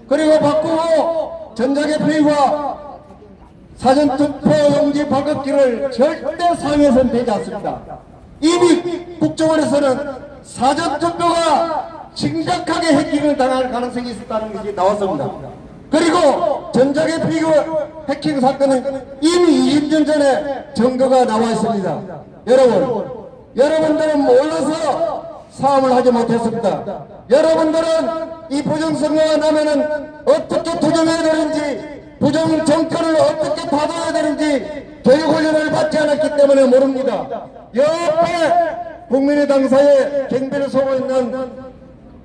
그리고 바꾸고 전자개표와 사전투표용지 발급기를 절대 사용해서는 되지 않습니다. 이미 국정원에서는 사전투표가 심각하게 해킹을 당할 가능성이 있었다는 것이 나왔습니다. 그리고 전자개표 해킹 사건은 이미 20년 전에 증거가 나와 있습니다. 여러분들은 몰라서 사업을 하지 못했습니다. 여러분들은 이 부정선거가 나면은 어떻게 투쟁해야 되는지, 부정 정권을 어떻게 닫아야 되는지 교육훈련을 받지 않았기 때문에 모릅니다. 옆에 국민의당 사에 경비를 쏘고 있는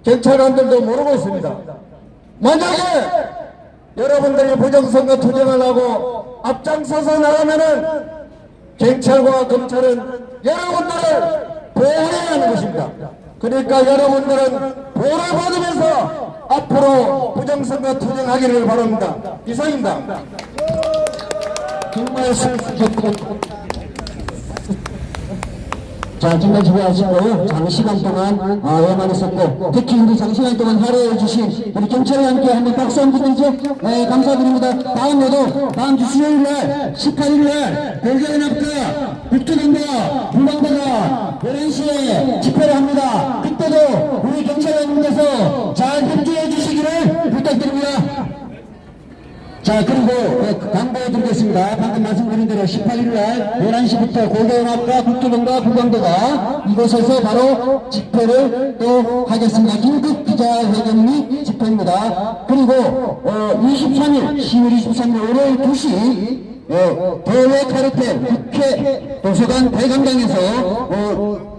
경찰관들도 모르고 있습니다. 만약에 여러분들이 부정선거 투쟁을 하고 앞장서서 나가면은 경찰과 검찰은 여러분들을 보호해야 하는 것입니다. 그러니까 여러분들은 보호를 받으면서 앞으로 부정선거 투쟁하기를 바랍니다. 이상입니다. 정말 자, 정말 수고하시고 장시간 동안 외만 있었고 특히 우리 장시간 동안 할애해 주신 우리 경찰과 함께 한번 박수 한번 드리죠. 네, 감사드립니다. 다음 주 수요일날 18일날 골격연합과 북두동과 불광도가 11시에 집회를 합니다. 그때도 우리 경찰관님께서 잘 협조해 주시기를 부탁드립니다. 자, 그리고 광고해 드리겠습니다. 방금 말씀드린 대로 18일날 11시부터 고대연합과 국토동과 불광도가 이곳에서 바로 집회를 또 하겠습니다. 긴급 기자회견이 집회입니다. 그리고 23일 10월 23일 월요일 2시 대외 카르텔 국회 도서관 대강당에서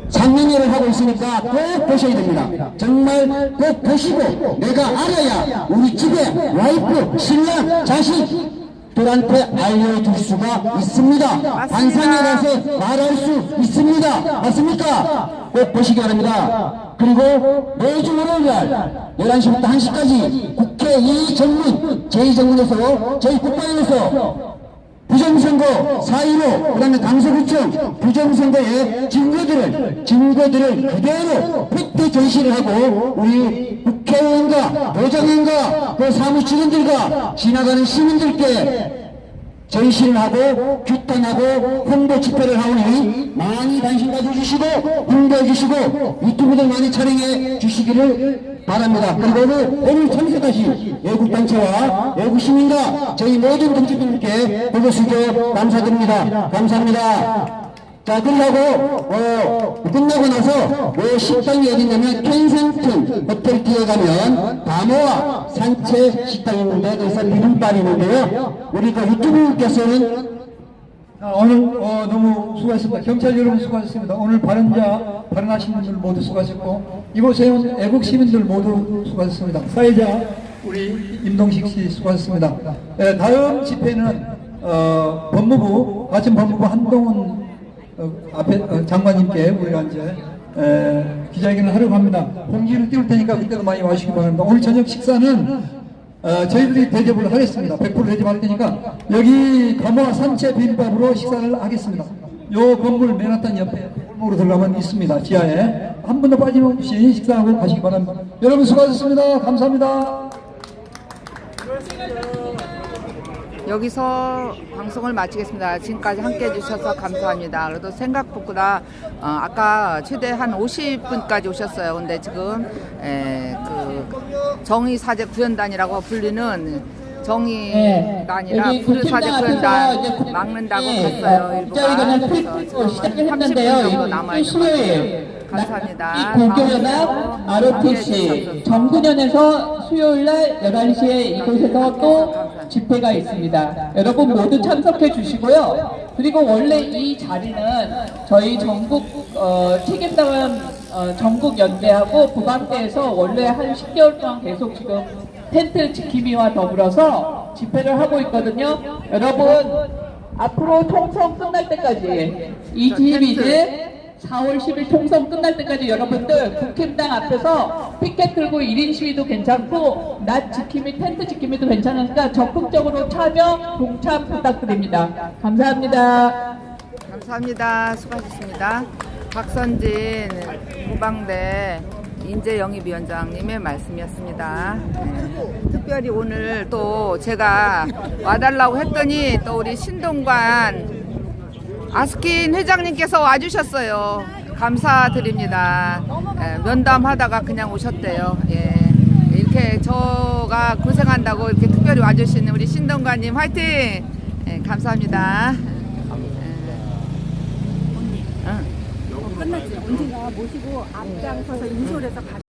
상명회를 하고 있으니까 꼭 보셔야 됩니다. 정말 꼭 보시고 내가 알아야 우리 집에 와이프, 신랑, 자식들한테 알려줄 수가 있습니다. 관상에 가서 말할 수 있습니다. 맞습니까? 꼭 보시기 바랍니다. 그리고 매주 월요일날 11시부터 1시까지 국회 제2정문에서 저희 국방에서 부정선거 4.15 그 다음에 강서구청 부정선거의 증거들을 그대로 팩트 전시를 하고 우리 국회의원과 도정원과 그 사무직원들과 지나가는 시민들께 전시를 하고 규탄하고 홍보 집회를 하오니 많이 관심 가져주시고 홍보해 주시고 유튜브들 많이 촬영해 주시기를 바랍니다. 그리고 오늘 참석하신 외국단체와 외국시민과 저희 모든 동지들께 보고수고 감사드립니다. 감사합니다. 자, 끝나고 나서 식당이 어디냐면 켄생턴 호텔 뒤에 가면 다모아 산채 식당이 있는데 그래서 비빔밥이 있는데요. 우리 그 유튜브께서는 오늘 너무 수고하셨습니다. 경찰 여러분 수고하셨습니다. 오늘 발언하신 분들 모두 수고하셨고 이곳에 온 애국 시민들 모두 수고하셨습니다. 사회자 우리 임동식 씨 수고하셨습니다. 다음 집회는 법무부 한동훈 앞에 장관님께 우리가 이제 기자회견을 하려고 합니다. 공지를 띄울 테니까 그때도 많이 와주시기 바랍니다. 오늘 저녁 식사는 저희들이 대접을 하겠습니다. 100% 대접할 테니까 여기 가모아 산채 비빔밥으로 식사를 하겠습니다. 요 건물 맨하탄 옆에 골목으로 들어가면 있습니다. 지하에 한 번도 빠짐없이 식사하고 가시기 바랍니다. 여러분 수고하셨습니다. 감사합니다. 여기서 방송을 마치겠습니다. 지금까지 함께 해주셔서 감사합니다. 그래도 생각보다 아까 최대 한 50분까지 오셨어요. 근데 지금 그 정의사제 구현단이라고 불리는 정의가 아니라 구류사제 구현단 막는다고 갔어요. 일부가. 시작을 했는데요. 수요일 감사합니다. 고교연합 ROTC 정군현에서 수요일날 11시에 이곳에서 또 집회가 있습니다. 여러분 모두 참석해 주시고요. 그리고 원래 이 자리는 저희 전국 책임당원 전국연대하고 부방대에서 원래 한 10개월 동안 계속 지금 텐트 지킴이와 더불어서 집회를 하고 있거든요. 여러분 앞으로 총선 끝날 때까지 이 집이제 4월 10일 총선 끝날 때까지 여러분들 국힘당 앞에서 피켓 들고 1인 시위도 괜찮고 낮 지킴이 텐트 지킴이도 괜찮으니까 적극적으로 참여 동참 부탁드립니다. 감사합니다. 감사합니다. 수고하셨습니다. 박선진 후방대 인재영입위원장님의 말씀이었습니다. 특별히 오늘 또 제가 와달라고 했더니 또 우리 신동관 아스킨 회장님께서 와주셨어요. 감사드립니다. 면담하다가 그냥 오셨대요. 이렇게 저가 고생한다고 이렇게 특별히 와주시는 우리 신동관님 화이팅! 감사합니다. 끝났지. 언니가 모시고 앞장서서 인솔해서